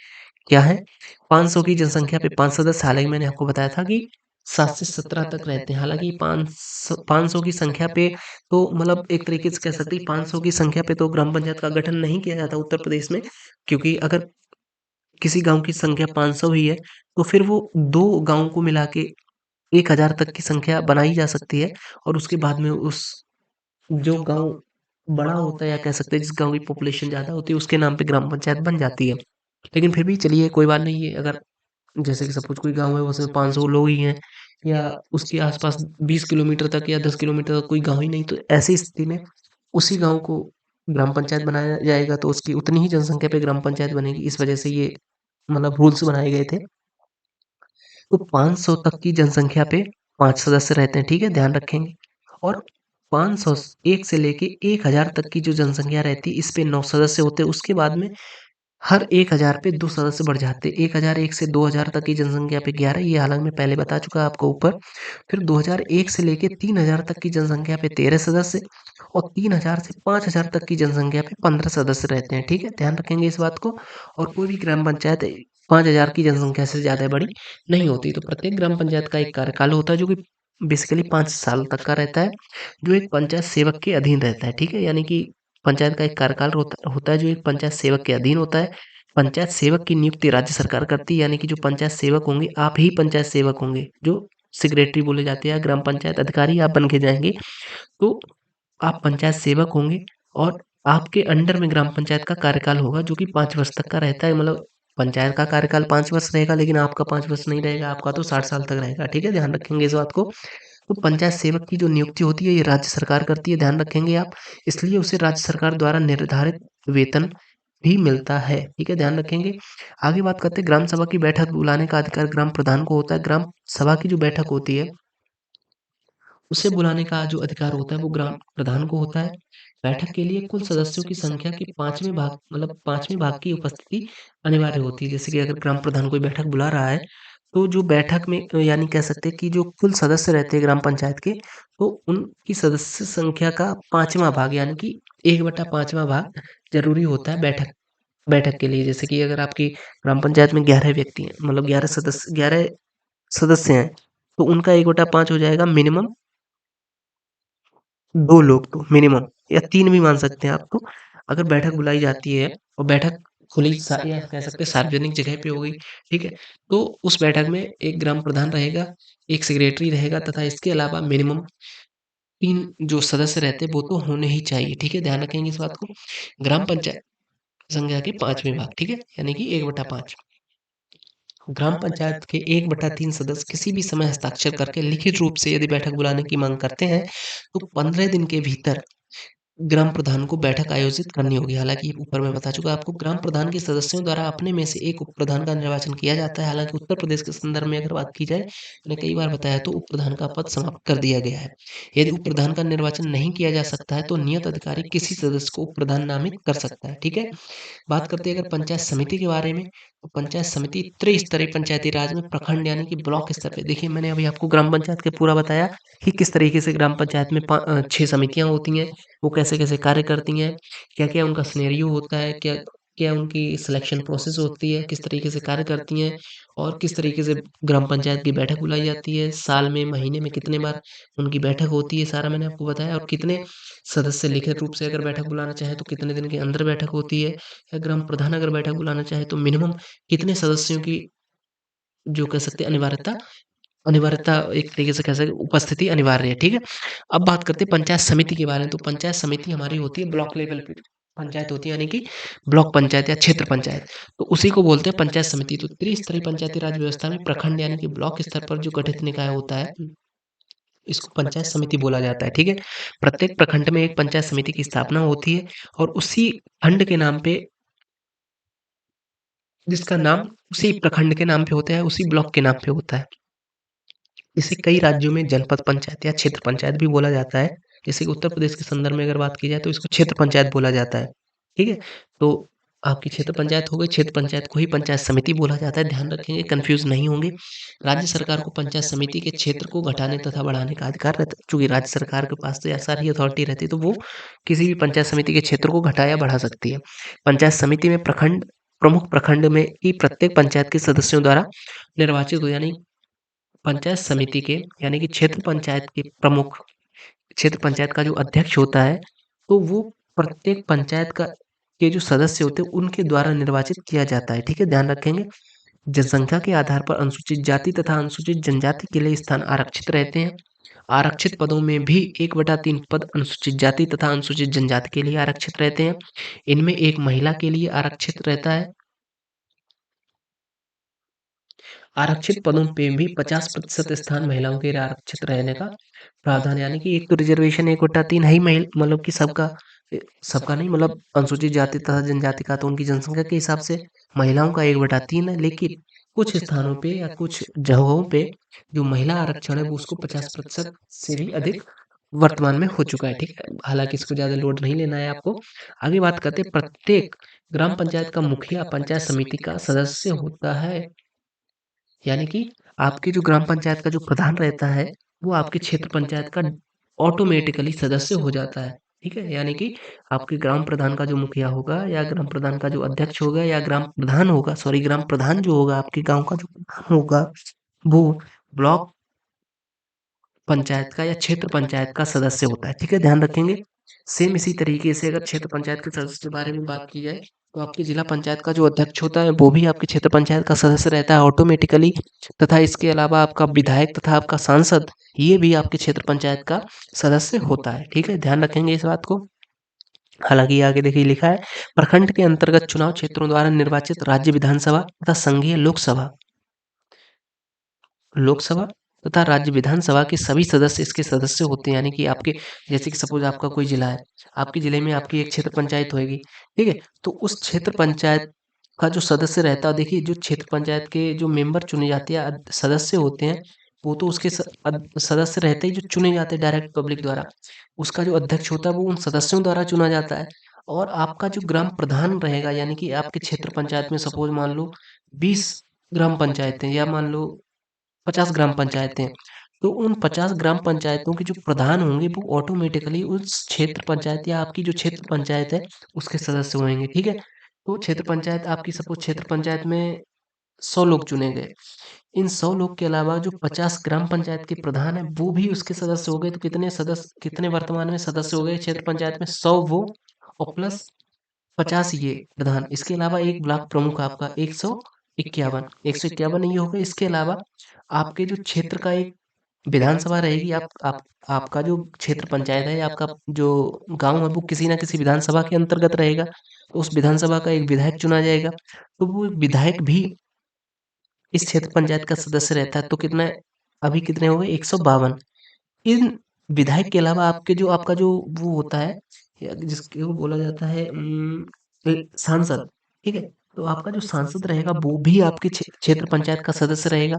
B: क्या है, 500 की जनसंख्या पे 5 सदस्य। हालांकि मैंने आपको बताया था कि 7 से 17 तक रहते हैं। हालांकि 500 की संख्या पे तो मतलब एक तरीके से कह सकते हैं 500 की संख्या पे तो ग्राम पंचायत का गठन नहीं किया जाता उत्तर प्रदेश में, क्योंकि अगर किसी गांव की संख्या 500 ही है तो फिर वो 2 गांव को मिला के 1000 तक की संख्या बनाई जा सकती है और उसके बाद में उस जो गाँव बड़ा होता है या कह सकते हैं जिस गाँव की पॉपुलेशन ज़्यादा होती है उसके नाम पे ग्राम पंचायत बन जाती है। लेकिन फिर भी चलिए कोई बात नहीं है अगर जैसे कि सपोज़ कोई गाँव है उसमें 500 लोग ही हैं या उसके आस-पास 20 किलोमीटर तक या 10 किलोमीटर तक कोई गाँव ही नहीं, तो ऐसी स्थिति में उसी गाँव को ग्राम पंचायत बनाया जाएगा तो उसकी उतनी ही जनसंख्या पे ग्राम पंचायत बनेगी। इस वजह से ये मतलब रूल्स बनाए गए थे। तो 500 तक की जनसंख्या पे 5 सदस्य रहते हैं, ठीक है? ध्यान रखेंगे और 500 1 से लेके 1000 तक की जो जनसंख्या रहती है, इस पे 9 सदस्य होते हैं। उसके बाद में हर 1000 पे 2 सदस्य बढ़ जाते हैं। 1001 से 2000 तक की जनसंख्या पे 11, ये हालाँकि मैं पहले बता चुका आपको ऊपर। फिर 2001 से लेके 3000 तक की जनसंख्या पे 13 सदस्य और 3000 से 5000 तक की जनसंख्या पे 15 सदस्य रहते हैं, ठीक है? ध्यान रखेंगे इस बात को और कोई भी ग्राम पंचायत 5000 की जनसंख्या से ज़्यादा बड़ी नहीं होती। तो प्रत्येक ग्राम पंचायत का एक कार्यकाल होता है जो कि बेसिकली 5 साल तक का रहता है, जो एक पंचायत सेवक के अधीन रहता है, ठीक है? यानी कि पंचायत का एक कार्यकाल होता होता है जो एक पंचायत सेवक के अधीन होता है। पंचायत सेवक की नियुक्ति राज्य सरकार करती है यानी कि जो पंचायत सेवक होंगे, आप ही पंचायत सेवक होंगे, जो सेक्रेटरी बोले जाते हैं, ग्राम पंचायत अधिकारी आप बन के जाएँगे, तो आप पंचायत सेवक होंगे और आपके अंडर में ग्राम पंचायत का कार्यकाल होगा जो कि 5 वर्ष तक का रहता है। मतलब पंचायत का कार्यकाल 5 वर्ष रहेगा लेकिन आपका 5 वर्ष नहीं रहेगा, आपका तो 60 साल तक रहेगा, ठीक है? ध्यान रखेंगे इस बात को। तो पंचायत सेवक की जो नियुक्ति होती है ये राज्य सरकार करती है, ध्यान रखेंगे आप। इसलिए उसे राज्य सरकार द्वारा निर्धारित वेतन भी मिलता है, ठीक है? ध्यान रखेंगे। आगे बात करते हैं ग्राम सभा की बैठक बुलाने का अधिकार ग्राम प्रधान को होता है। ग्राम सभा की जो बैठक होती है उसे बुलाने का जो अधिकार होता है वो ग्राम प्रधान को होता है। बैठक के लिए कुल सदस्यों की संख्या के 5वें भाग मतलब 5वें भाग की उपस्थिति अनिवार्य होती है। जैसे कि अगर ग्राम प्रधान कोई बैठक बुला रहा है, तो जो बैठक में यानी कह सकते हैं कि जो कुल सदस्य रहते हैं ग्राम पंचायत के, तो उनकी सदस्य संख्या का 5वां भाग यानी कि 1/5वां भाग ज़रूरी होता है बैठक बैठक के लिए। जैसे कि अगर आपकी ग्राम पंचायत में 11 व्यक्ति हैं, मतलब 11 सदस्य हैं, तो उनका 1/5 हो जाएगा मिनिमम 2 लोग तो मिनिमम या 3 भी मान सकते हैं आप तो। अगर बैठक बुलाई जाती है और बैठक खुली सा या कह सकते हैं सार्वजनिक जगह पे हो गई, ठीक है? तो उस बैठक में एक ग्राम प्रधान रहेगा, एक सेक्रेटरी रहेगा तथा इसके अलावा मिनिमम 3 जो सदस्य रहते हैं वो तो होने ही चाहिए, ठीक है? ध्यान रखेंगे इस बात को। ग्राम पंचायत संख्या के 5वें भाग, ठीक है? यानी कि 1/5। ग्राम पंचायत के 1/3 सदस्य किसी भी समय हस्ताक्षर करके लिखित रूप से यदि बैठक बुलाने की मांग करते हैं, तो 15 दिन के भीतर ग्राम प्रधान को बैठक आयोजित करनी होगी। हालाँकि ऊपर मैं बता चुका आपको ग्राम प्रधान के सदस्यों द्वारा अपने में से एक उप प्रधान का निर्वाचन किया जाता है। हालाँकि उत्तर प्रदेश के संदर्भ में अगर बात की जाए, मैंने कई बार बताया तो उप प्रधान का पद समाप्त कर दिया गया है। यदि उप प्रधान का निर्वाचन नहीं किया जा सकता है, तो नियत अधिकारी किसी सदस्य को उप प्रधान नामित कर सकता है, ठीक है? बात करते हैं अगर पंचायत समिति के बारे में, तो पंचायत समिति त्रिस्तरीय पंचायती राज में प्रखंड यानी कि ब्लॉक स्तर पे देखिए मैंने अभी आपको ग्राम पंचायत के पूरा बताया कि किस तरीके से ग्राम पंचायत में 6 समितियाँ होती हैं, वो कैसे-कैसे कार्य करती हैं, क्या-क्या उनका सिनेरियो होता है, क्या क्या उनकी सिलेक्शन प्रोसेस होती है, किस तरीके से कार्य करती हैं और किस तरीके से ग्राम पंचायत की बैठक बुलाई जाती है, साल में, महीने में कितने बार उनकी बैठक होती है, सारा मैंने आपको बताया और कितने सदस्य लिखित रूप से अगर बैठक बुलाना चाहें तो कितने दिन के अंदर बैठक होती है या ग्राम प्रधान अगर बैठक बुलाना चाहे तो मिनिमम कितने सदस्यों की जो कह सकते हैं अनिवार्यता एक तरीके से कह सकते हैं उपस्थिति अनिवार्य है, ठीक है? अब बात करते हैं पंचायत समिति के बारे में, तो पंचायत समिति हमारी होती है ब्लॉक लेवल पे पंचायत होती है यानी कि ब्लॉक पंचायत या क्षेत्र पंचायत, तो उसी को बोलते हैं पंचायत समिति। तो त्रिस्तरीय पंचायती राज व्यवस्था में प्रखंड यानी कि ब्लॉक स्तर पर जो गठित निकाय होता है, इसको पंचायत समिति बोला जाता है, ठीक है? प्रत्येक प्रखंड में एक पंचायत समिति की स्थापना होती है और उसी खंड के नाम पे जिसका नाम उसी प्रखंड के नाम पे होता है, उसी ब्लॉक के नाम पे होता है। इसे कई राज्यों में जनपद पंचायत या क्षेत्र पंचायत भी बोला जाता है। जैसे कि उत्तर प्रदेश के संदर्भ में अगर बात की जाए तो इसको क्षेत्र पंचायत बोला जाता है, ठीक है? तो आपकी क्षेत्र पंचायत हो गई, क्षेत्र पंचायत को ही पंचायत समिति बोला जाता है, ध्यान रखेंगे कन्फ्यूज़ नहीं होंगे। राज्य सरकार को पंचायत समिति के क्षेत्र को घटाने तथा बढ़ाने का अधिकार रहता है। चूँकि राज्य सरकार के पास तो यह सारी अथॉरिटी रहती है, तो वो किसी भी पंचायत समिति के क्षेत्र को घटा या बढ़ा सकती है। पंचायत समिति में प्रमुख प्रखंड में की प्रत्येक पंचायत के सदस्यों द्वारा निर्वाचित हो यानी पंचायत समिति के यानी कि क्षेत्र पंचायत का जो अध्यक्ष होता है, तो वो प्रत्येक पंचायत का के जो सदस्य होते हैं, उनके द्वारा निर्वाचित किया जाता है, ठीक है? ध्यान रखेंगे। जनसंख्या के आधार पर अनुसूचित जाति तथा अनुसूचित जनजाति के लिए स्थान आरक्षित रहते हैं। आरक्षित पदों में भी 1/3 पद अनुसूचित जाति तथा अनुसूचित जनजाति के लिए आरक्षित रहते हैं। इनमें एक महिला के लिए आरक्षित रहता है। आरक्षित पदों पे भी 50% स्थान महिलाओं के लिए आरक्षित रहने का प्रावधान, यानी कि एक तो रिजर्वेशन 1/3 है ही, महिल मतलब कि सबका सबका नहीं, मतलब अनुसूचित जाति तथा जनजाति का, तो उनकी जनसंख्या के हिसाब से महिलाओं का 1/3 है, लेकिन कुछ स्थानों पे या कुछ जगहों पे जो महिला आरक्षण है वो उसको 50% से भी अधिक वर्तमान में हो चुका है, ठीक है। हालांकि इसको ज्यादा लोड नहीं लेना है आपको। आगे बात करते हैं, प्रत्येक ग्राम पंचायत का मुखिया पंचायत समिति का सदस्य होता है। यानी कि आपके जो ग्राम पंचायत का जो प्रधान रहता है वो आपके क्षेत्र पंचायत का ऑटोमेटिकली सदस्य हो जाता है, ठीक है। यानी कि आपके ग्राम प्रधान का जो मुखिया होगा या ग्राम प्रधान का जो अध्यक्ष होगा या ग्राम प्रधान होगा, सॉरी, ग्राम प्रधान जो होगा आपके गांव का जो प्रधान होगा, वो ब्लॉक पंचायत का या क्षेत्र पंचायत का सदस्य होता है, ठीक है, ध्यान रखेंगे। सेम इसी तरीके से अगर क्षेत्र पंचायत के सदस्य के बारे में बात की जाए तो आपके जिला पंचायत का जो अध्यक्ष होता है वो भी आपके क्षेत्र पंचायत का सदस्य रहता है ऑटोमेटिकली, तथा इसके अलावा आपका विधायक तथा आपका सांसद ये भी आपके क्षेत्र पंचायत का सदस्य होता है, ठीक है, ध्यान रखेंगे इस बात को। हालांकि आगे देखिए लिखा है, प्रखंड के अंतर्गत चुनाव क्षेत्रों द्वारा निर्वाचित राज्य विधानसभा तथा संघीय लोकसभा तथा राज्य विधानसभा के सभी सदस्य इसके सदस्य होते हैं। यानी कि आपके, जैसे कि सपोज आपका कोई जिला है, आपके जिले में आपकी एक क्षेत्र पंचायत होगी, ठीक है, तो उस क्षेत्र पंचायत का जो सदस्य रहता है, देखिए जो क्षेत्र पंचायत के जो मेंबर चुने जाते हैं, सदस्य होते हैं, वो तो उसके सदस्य रहते ही जो चुने जाते हैं डायरेक्ट पब्लिक द्वारा। उसका जो अध्यक्ष होता है वो उन सदस्यों द्वारा चुना जाता है। और आपका जो ग्राम प्रधान रहेगा, यानी कि आपके क्षेत्र पंचायत में सपोज मान लो 20 ग्राम पंचायतें या मान लो 50 ग्राम पंचायतें, तो उन 50 ग्राम पंचायतों के जो प्रधान होंगे वो ऑटोमेटिकली उस क्षेत्र पंचायत या आपकी जो क्षेत्र पंचायत है उसके सदस्य होंगे, ठीक है। तो क्षेत्र पंचायत आपकी, सपोज क्षेत्र पंचायत में 100 लोग चुने गए, इन 100 लोग के अलावा जो 50 ग्राम पंचायत के प्रधान है वो भी उसके सदस्य हो गए, तो कितने सदस्य, कितने वर्तमान में सदस्य हो गए क्षेत्र पंचायत में? 100 वो और प्लस 50 ये प्रधान, इसके अलावा एक ब्लॉक प्रमुख आपका 151 ये हो गए। इसके अलावा आपके जो क्षेत्र का एक विधानसभा रहेगी, आप आपका जो क्षेत्र पंचायत है, आपका जो गांव है वो किसी ना किसी विधानसभा के अंतर्गत रहेगा, तो उस विधानसभा का एक विधायक चुना जाएगा, तो वो विधायक भी इस क्षेत्र पंचायत का सदस्य रहता है। तो कितना, अभी कितने हो गए? 152। इन विधायक के अलावा आपके जो, आपका जो वो होता है जिसके वो बोला जाता है सांसद, ठीक है, तो आपका जो सांसद रहेगा वो भी आपके क्षेत्र पंचायत का सदस्य रहेगा।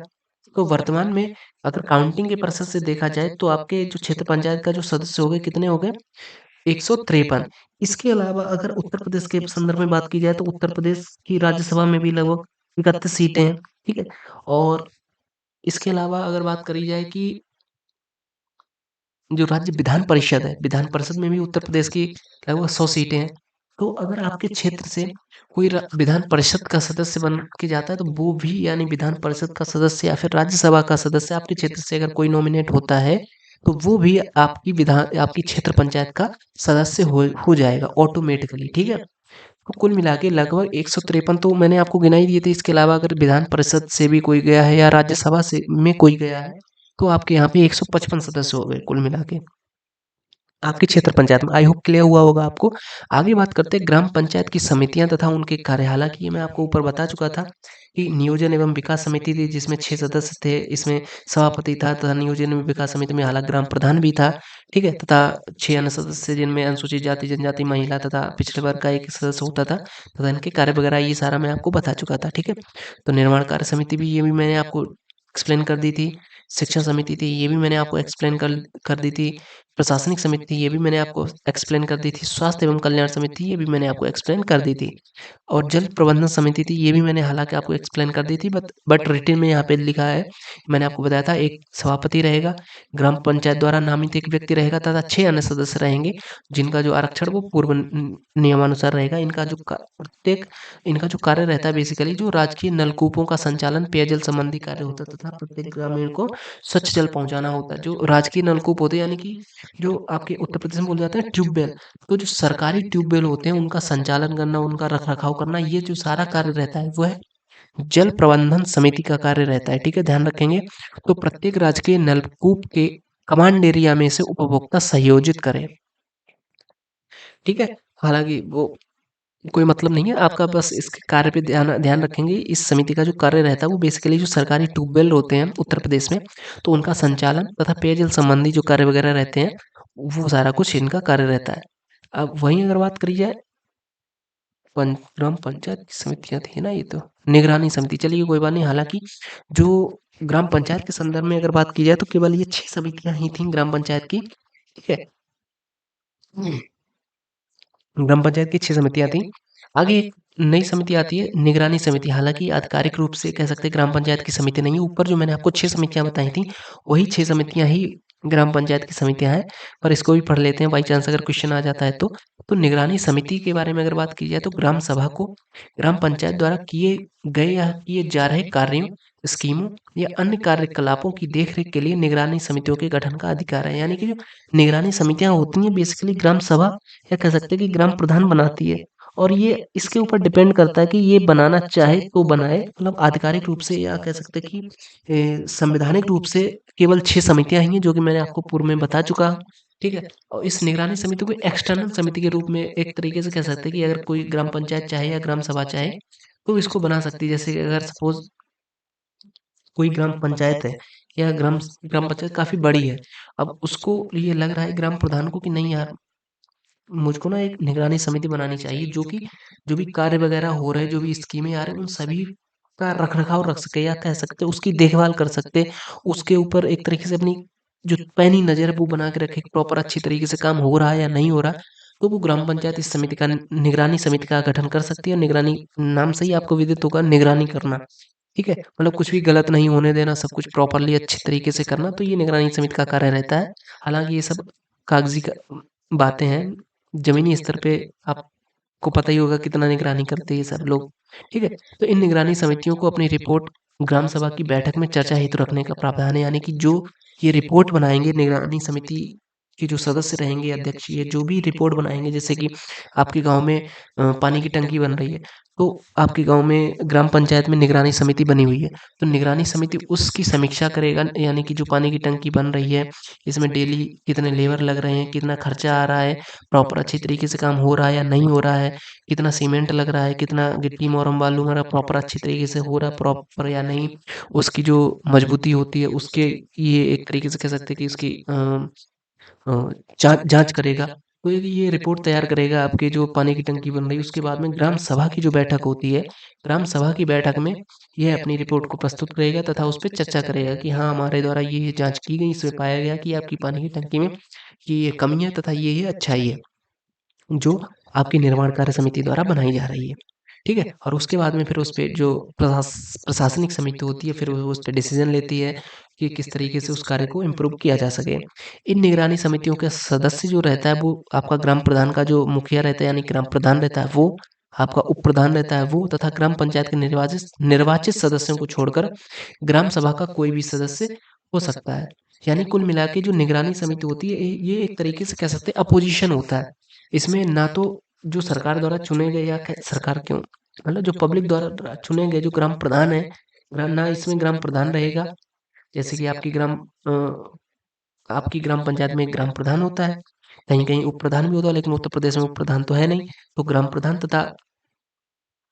B: तो वर्तमान में अगर काउंटिंग के पर्पज से देखा जाए तो आपके जो क्षेत्र पंचायत का जो सदस्य हो गए, कितने हो गए? 153। इसके अलावा अगर उत्तर प्रदेश के संदर्भ में बात की जाए तो उत्तर प्रदेश की राज्यसभा में भी लगभग 31 सीटें हैं, ठीक है। और इसके अलावा अगर बात करी जाए कि जो राज्य विधान परिषद है, विधान परिषद में भी उत्तर प्रदेश की लगभग 100 सीटें हैं। तो अगर आपके क्षेत्र से कोई विधान परिषद का सदस्य बन के जाता है तो वो भी, यानी विधान परिषद का सदस्य या फिर राज्यसभा का सदस्य आपके क्षेत्र से अगर कोई नॉमिनेट होता है तो वो भी आपकी क्षेत्र पंचायत का सदस्य हो जाएगा ऑटोमेटिकली, ठीक है। तो कुल मिला के लगभग 153 तो मैंने आपको गिना ही दिए थे। इसके अलावा अगर विधान परिषद से भी कोई गया है या राज्यसभा से में कोई गया है तो आपके यहाँ पे 155 सदस्य हो गए कुल मिला के आपके क्षेत्र पंचायत में। आई होप क्लियर हुआ होगा आपको। आगे बात करते हैं ग्राम पंचायत की समितियां तथा उनके कार्य। हालांकि ये मैं आपको ऊपर बता चुका था कि नियोजन एवं विकास समिति थी जिसमें 6 सदस्य थे, इसमें सभापति था तथा नियोजन एवं विकास समिति में हालांकि ग्राम प्रधान भी था, ठीक है, तथा 6 अन्य सदस्य जिनमें अनुसूचित जाति जनजाति महिला तथा पिछड़े वर्ग का एक सदस्य होता था तथा इनके कार्य वगैरह ये सारा मैं आपको बता चुका था, ठीक है। तो निर्माण कार्य समिति भी, ये भी मैंने आपको एक्सप्लेन कर दी थी। शिक्षा समिति थी, ये भी मैंने आपको एक्सप्लेन कर दी थी। प्रशासनिक समिति थी, ये भी मैंने आपको एक्सप्लेन कर दी थी। स्वास्थ्य एवं कल्याण समिति, ये भी मैंने आपको एक्सप्लेन कर दी थी। और जल प्रबंधन समिति थी, ये भी मैंने हालांकि आपको एक्सप्लेन कर दी थी, बट रिटन में यहाँ पे लिखा है, मैंने आपको बताया था एक सभापति रहेगा, ग्राम पंचायत द्वारा नामित एक व्यक्ति रहेगा तथा 6 अन्य सदस्य रहेंगे जिनका जो आरक्षण वो पूर्व नियमानुसार रहेगा। इनका जो प्रत्येक इनका जो कार्य रहता है बेसिकली जो राजकीय नलकूपों का संचालन, पेयजल संबंधी कार्य होता है तथा प्रत्येक ग्रामीण को स्वच्छ जल पहुंचाना होता है। जो राजकीय नलकूप होते हैं, यानी कि जो आपके उत्तर प्रदेश में बोले जाते हैं ट्यूबवेल, तो जो सरकारी ट्यूबवेल होते हैं उनका संचालन करना, उनका रख रखाव करना, ये जो सारा कार्य रहता है वो है जल प्रबंधन समिति का कार्य रहता है, ठीक है, ध्यान रखेंगे। तो प्रत्येक राजकीय नलकूप के कमांड एरिया में से उपभोक्ता संयोजित करें, ठीक है। हालांकि वो कोई मतलब नहीं है आपका, बस इसके कार्य पे ध्यान ध्यान रखेंगे। इस समिति का जो कार्य रहता है वो बेसिकली जो सरकारी ट्यूबवेल होते हैं उत्तर प्रदेश में, तो उनका संचालन तथा पेयजल संबंधी जो कार्य वगैरह रहते हैं वो सारा कुछ इनका कार्य रहता है। अब वहीं अगर बात करी जाए ग्राम पंचायत की समितियां थी ना, ये तो निगरानी समिति, चलिए कोई बात नहीं। हालांकि जो ग्राम पंचायत के संदर्भ में अगर बात की जाए तो केवल ये 6 समितियां ही थी ग्राम पंचायत की, ठीक है। ग्राम पंचायत की 6 समितियां थी। आगे एक नई समिति आती है निगरानी समिति। हालांकि आधिकारिक रूप से कह सकते हैं ग्राम पंचायत की समिति नहीं है। ऊपर जो मैंने आपको 6 समितियां बताई थी वही 6 समितियां ही ग्राम पंचायत की समितियां हैं। पर इसको भी पढ़ लेते हैं बाई चांस अगर क्वेश्चन आ जाता है तो निगरानी समिति के बारे में अगर बात की जाए तो ग्राम सभा को ग्राम पंचायत द्वारा किए गए या किए जा रहे कार्यों, स्कीमों या अन्य कार्यकलापों की देखरेख के लिए निगरानी समितियों के गठन का अधिकार है। यानी कि जो निगरानी समितियां होती हैं बेसिकली ग्राम सभा या कह सकते हैं कि ग्राम प्रधान बनाती है। और ये इसके ऊपर डिपेंड करता है कि ये बनाना चाहे तो बनाए, मतलब आधिकारिक रूप से या कह सकते हैं कि संवैधानिक रूप से केवल 6 समितियां ही हैं जो कि मैंने आपको पूर्व में बता चुका हूं, ठीक है। और इस निगरानी समिति को एक्सटर्नल समिति के रूप में एक तरीके से कह सकते हैं कि अगर कोई ग्राम पंचायत चाहे या ग्राम सभा चाहे तो इसको बना सकती है। जैसे कि अगर सपोज कोई ग्राम पंचायत है या ग्राम ग्राम पंचायत काफी बड़ी है, अब उसको ये लग रहा है ग्राम प्रधान को कि नहीं यार, मुझको ना एक निगरानी समिति बनानी चाहिए जो कि जो भी कार्य वगैरह हो रहे हैं, जो भी स्कीमें आ रही हैं उन सभी का रख रखाव रख सके या कह सकते उसकी देखभाल कर सकते, उसके ऊपर एक तरीके से अपनी जो पैनी नजर है वो बना के रखे प्रॉपर अच्छी तरीके से काम हो रहा है या नहीं हो रहा। तो वो ग्राम पंचायत इस समिति का निगरानी समिति का गठन कर सकती है। निगरानी नाम से ही आपको विदित होगा निगरानी करना, ठीक है, मतलब कुछ भी गलत नहीं होने देना, सब कुछ प्रॉपरली अच्छी तरीके से करना, तो ये निगरानी समिति का कार्य रहता है। हालांकि ये सब कागजी बातें हैं, जमीनी स्तर पे आपको पता ही होगा कितना निगरानी करते हैं ये सब लोग, ठीक है। तो इन निगरानी समितियों को अपनी रिपोर्ट ग्राम सभा की बैठक में चर्चा हेतु रखने का प्रावधान है। यानी कि जो ये रिपोर्ट बनाएंगे निगरानी समिति के जो सदस्य रहेंगे, अध्यक्ष, ये जो भी रिपोर्ट बनाएंगे, जैसे कि आपके गांव में पानी की टंकी बन रही है, तो आपके गांव में ग्राम पंचायत में निगरानी समिति बनी हुई है, तो निगरानी समिति उसकी समीक्षा करेगा। यानी कि जो पानी की टंकी बन रही है इसमें डेली कितने लेबर लग रहे हैं, कितना खर्चा आ रहा है, प्रॉपर अच्छी तरीके से काम हो रहा है या नहीं हो रहा है, कितना सीमेंट लग रहा है, कितना गिट्टी मोरम बालू वगैरह प्रॉपर अच्छी तरीके से हो रहा है प्रॉपर या नहीं, उसकी जो मजबूती होती है उसके, ये एक तरीके से कह सकते हैं कि उसकी जांच जांच करेगा। तो ये रिपोर्ट तैयार करेगा आपके जो पानी की टंकी बन रही है। उसके बाद में ग्राम सभा की जो बैठक होती है, ग्राम सभा की बैठक में यह अपनी रिपोर्ट को प्रस्तुत करेगा तथा उस पर चर्चा करेगा कि हाँ हमारे द्वारा ये जांच की गई, इसमें पाया गया कि आपकी पानी की टंकी में ये कमी है तथा ये अच्छाई है जो आपकी निर्माण कार्य समिति द्वारा बनाई जा रही है, ठीक है। और उसके बाद में फिर उस पे जो प्रशासनिक समिति होती है फिर वो उस पे डिसीजन लेती है कि किस तरीके से उस कार्य को इम्प्रूव किया जा सके। इन निगरानी समितियों के सदस्य जो रहता है वो आपका ग्राम प्रधान का जो मुखिया रहता है यानी ग्राम प्रधान रहता है वो, आपका उप प्रधान रहता है वो, तथा ग्राम पंचायत के निर्वाचित निर्वाचित सदस्यों को छोड़कर ग्राम सभा का कोई भी सदस्य हो सकता है। यानी कुल मिला के जो निगरानी समिति होती है ये एक तरीके से कह सकते हैं अपोजिशन होता है। इसमें ना तो जो सरकार द्वारा चुने गए या सरकार क्यों, मतलब जो पब्लिक द्वारा चुने गए जो ग्राम प्रधान है, ना इसमें ग्राम प्रधान रहेगा। जैसे कि आपकी ग्राम पंचायत में एक ग्राम प्रधान होता है, कहीं कहीं उप प्रधान भी होता है, लेकिन उत्तर प्रदेश में उप प्रधान तो है नहीं। तो ग्राम प्रधान तथा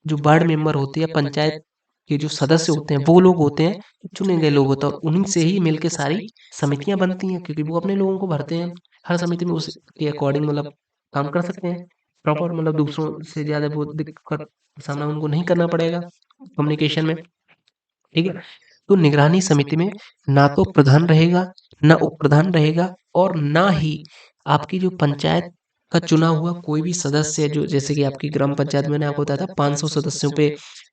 B: जो वार्ड मेंबर होते हैं, पंचायत के जो सदस्य होते हैं वो लोग होते हैं, चुने गए लोग होते हैं, और उन्हीं से ही मिलके सारी समितियां बनती हैं क्योंकि वो अपने लोगों को भरते हैं। हर समिति में उसके अकॉर्डिंग मतलब काम कर सकते हैं प्रॉपर, मतलब दूसरों से ज्यादा वो दिक्कत का सामना उनको नहीं करना पड़ेगा कम्युनिकेशन में, ठीक है। तो निगरानी समिति में ना तो प्रधान रहेगा, ना उप प्रधान रहेगा, और ना ही आपकी जो पंचायत का चुना हुआ कोई भी सदस्य है, जो जैसे कि आपकी ग्राम पंचायत में मैंने आपको बताया था 500 सदस्यों पे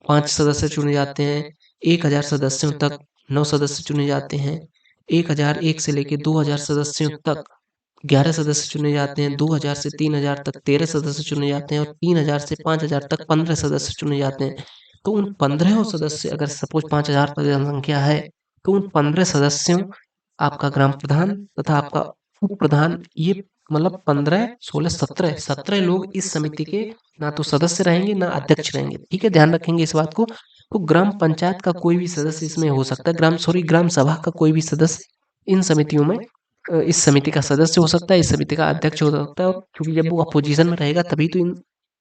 B: 5 सदस्य चुने जाते हैं, 1000 सदस्यों तक 9 सदस्य चुने जाते हैं, 1001 से लेके 2000 सदस्यों तक 11 सदस्य चुने जाते हैं, 2000 से 3000 तक 13 सदस्य चुने जाते हैं, और 3000 से 5000 तक 15 सदस्य चुने जाते हैं। तो उन 15 सदस्य, अगर सपोज 5000 तक जनसंख्या है, तो उन 15 सदस्यों, आपका ग्राम प्रधान तथा आपका उप प्रधान, ये मतलब 15 16 17 लोग इस समिति के ना तो सदस्य रहेंगे ना अध्यक्ष रहेंगे, ठीक है, ध्यान रखेंगे इस बात को। तो ग्राम पंचायत का कोई भी सदस्य इसमें हो सकता है, ग्राम सभा का कोई भी सदस्य इन समितियों में इस समिति का सदस्य हो सकता है, इस समिति का अध्यक्ष हो सकता है। और क्योंकि जब वो अपोजिशन में रहेगा तभी तो इन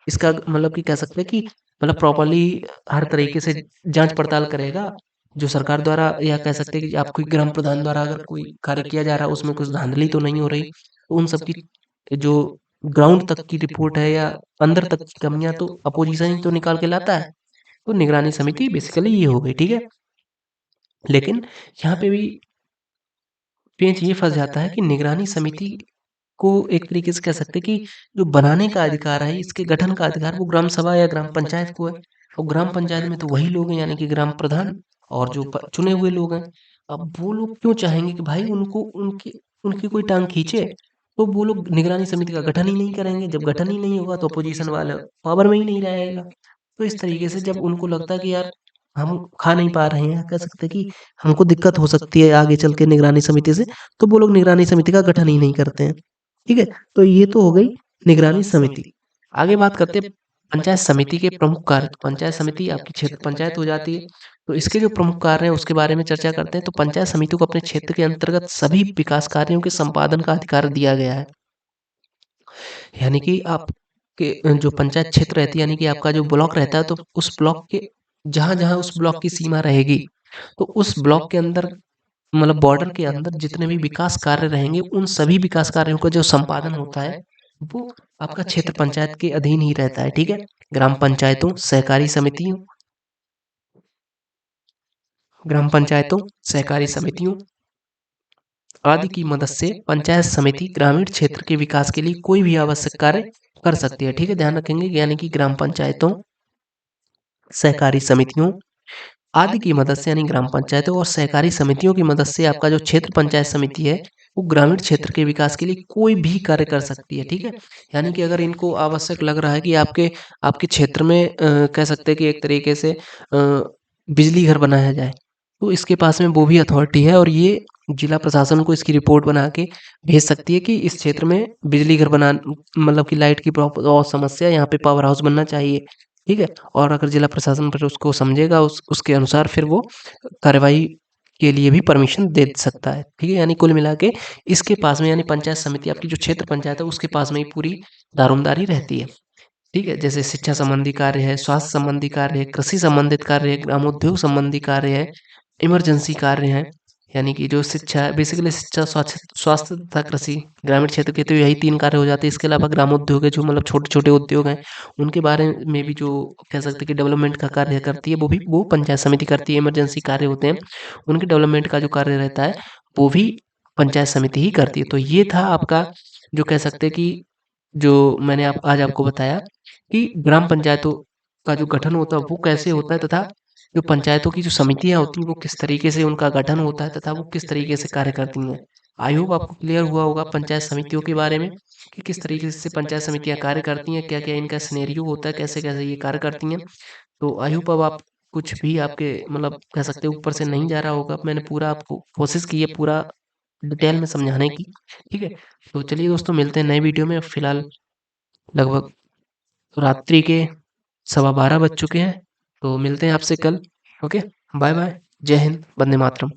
B: इसका मतलब कि कह सकते हैं कि मतलब प्रॉपर्ली हर तरीके से जांच पड़ताल करेगा जो सरकार द्वारा, या कह सकते हैं कि आपको ग्राम प्रधान द्वारा अगर कोई कार्य किया जा रहा है उसमें कुछ धांधली तो नहीं हो रही, तो उन सब की जो ग्राउंड तक की रिपोर्ट है या अंदर तक की कमियां तो अपोजिशन ही तो निकाल के लाता है। तो निगरानी समिति बेसिकली ये हो गई, ठीक है। लेकिन यहाँ पे भी पेंच ये फंस जाता है कि निगरानी समिति को एक तरीके से कह सकते हैं कि जो बनाने का अधिकार है, इसके गठन का अधिकार वो ग्राम सभा या ग्राम पंचायत को है। और ग्राम पंचायत में तो वही लोग हैं, यानी कि ग्राम प्रधान और जो चुने हुए लोग हैं। अब वो लोग क्यों चाहेंगे कि भाई उनको उनकी उनकी कोई टांग खींचे, तो वो लोग निगरानी समिति का गठन ही नहीं करेंगे। जब गठन ही नहीं होगा तो अपोजिशन वाला पावर में ही नहीं रहेगा। तो इस तरीके से जब उनको लगता है कि यार हम खा नहीं पा रहे हैं, कह सकते हैं कि हमको दिक्कत हो सकती है आगे चल के निगरानी समिति से, तो वो लोग निगरानी समिति का गठन ही नहीं करते हैं। ठीक है, तो ये तो हो गई निगरानी समिति। आगे बात करते हैं पंचायत समिति के प्रमुख कार्य। तो पंचायत समिति आपकी क्षेत्र पंचायत हो जाती है, तो इसके जो प्रमुख कार्य हैं उसके बारे में चर्चा करते हैं। तो पंचायत समिति को अपने क्षेत्र के अंतर्गत सभी विकास कार्यों के संपादन का अधिकार दिया गया है। यानी कि आपके जो पंचायत क्षेत्र रहती है, यानी कि आपका जो ब्लॉक रहता है, तो उस ब्लॉक के जहाँ जहाँ उस ब्लॉक की सीमा रहेगी, तो उस ब्लॉक के अंदर मतलब बॉर्डर के अंदर जितने भी विकास कार्य रहेंगे, उन सभी विकास कार्यों का जो संपादन होता है वो आपका क्षेत्र पंचायत के अधीन ही रहता है। ठीक है, ग्राम पंचायतों, सहकारी समितियों, ग्राम पंचायतों, सहकारी समितियों आदि की मदद से पंचायत समिति ग्रामीण क्षेत्र के विकास के लिए कोई भी आवश्यक कार्य कर सकती है। ठीक है, ध्यान रखेंगे, यानी कि ग्राम पंचायतों, सहकारी समितियों आदि की मदद से, यानी ग्राम पंचायतों और सहकारी समितियों की मदद से आपका जो क्षेत्र पंचायत समिति है वो ग्रामीण क्षेत्र के विकास के लिए कोई भी कार्य कर सकती है। ठीक है, यानी कि अगर इनको आवश्यक लग रहा है कि आपके आपके क्षेत्र में कह सकते हैं कि एक तरीके से बिजली घर बनाया जाए, तो इसके पास में वो भी अथॉरिटी है और ये जिला प्रशासन को इसकी रिपोर्ट बना के भेज सकती है कि इस क्षेत्र में बिजली घर बना मतलब कि लाइट की प्रॉपर और समस्या, यहाँ पे पावर हाउस बनना चाहिए। ठीक है, और अगर जिला प्रशासन फिर उसको समझेगा उसके अनुसार फिर वो कार्रवाई के लिए भी परमिशन दे सकता है। ठीक है, यानी कुल मिला के इसके पास में, यानी पंचायत समिति आपकी जो क्षेत्र पंचायत है उसके पास में ही पूरी दारोमदारी रहती है। ठीक है, जैसे शिक्षा संबंधी कार्य है, स्वास्थ्य संबंधी कार्य है, कृषि संबंधित कार्य है, ग्रामोद्योग संबंधी कार्य है, इमरजेंसी कार्य है। यानी कि जो शिक्षा है बेसिकली शिक्षा, स्वास्थ्य स्वास्थ्य तथा कृषि, ग्रामीण क्षेत्र के तो यही 3 कार्य हो जाते हैं। इसके अलावा ग्रामोद्योग है, जो मतलब छोटे-छोटे उद्योग हैं, उनके बारे में भी जो कह सकते हैं कि डेवलपमेंट का कार्य करती है, वो पंचायत समिति करती है। इमरजेंसी कार्य होते हैं, उनके डेवलपमेंट का जो कार्य रहता है, वो भी पंचायत समिति ही करती है। तो ये था आपका जो कह सकते हैं कि जो मैंने आज आपको बताया कि ग्राम पंचायतों का जो गठन होता है वो कैसे होता है, तथा जो पंचायतों की जो समितियां होती हैं वो किस तरीके से उनका गठन होता है तथा वो किस तरीके से कार्य करती हैं। आई होप आपको क्लियर हुआ होगा पंचायत समितियों के बारे में कि किस तरीके से पंचायत समितियां कार्य करती हैं, क्या क्या इनका सिनेरियो होता है, कैसे कैसे ये कार्य करती हैं। तो आई होप अब आप कुछ भी आपके मतलब कह सकते हो ऊपर से नहीं जा रहा होगा। मैंने पूरा आपको कोशिश की है पूरा डिटेल में समझाने की। ठीक है, तो चलिए दोस्तों, मिलते हैं नए वीडियो में। फिलहाल लगभग रात्रि के 12:15 बज चुके हैं, तो मिलते हैं आपसे कल। ओके, बाय बाय, जय हिंद, वंदे मातरम।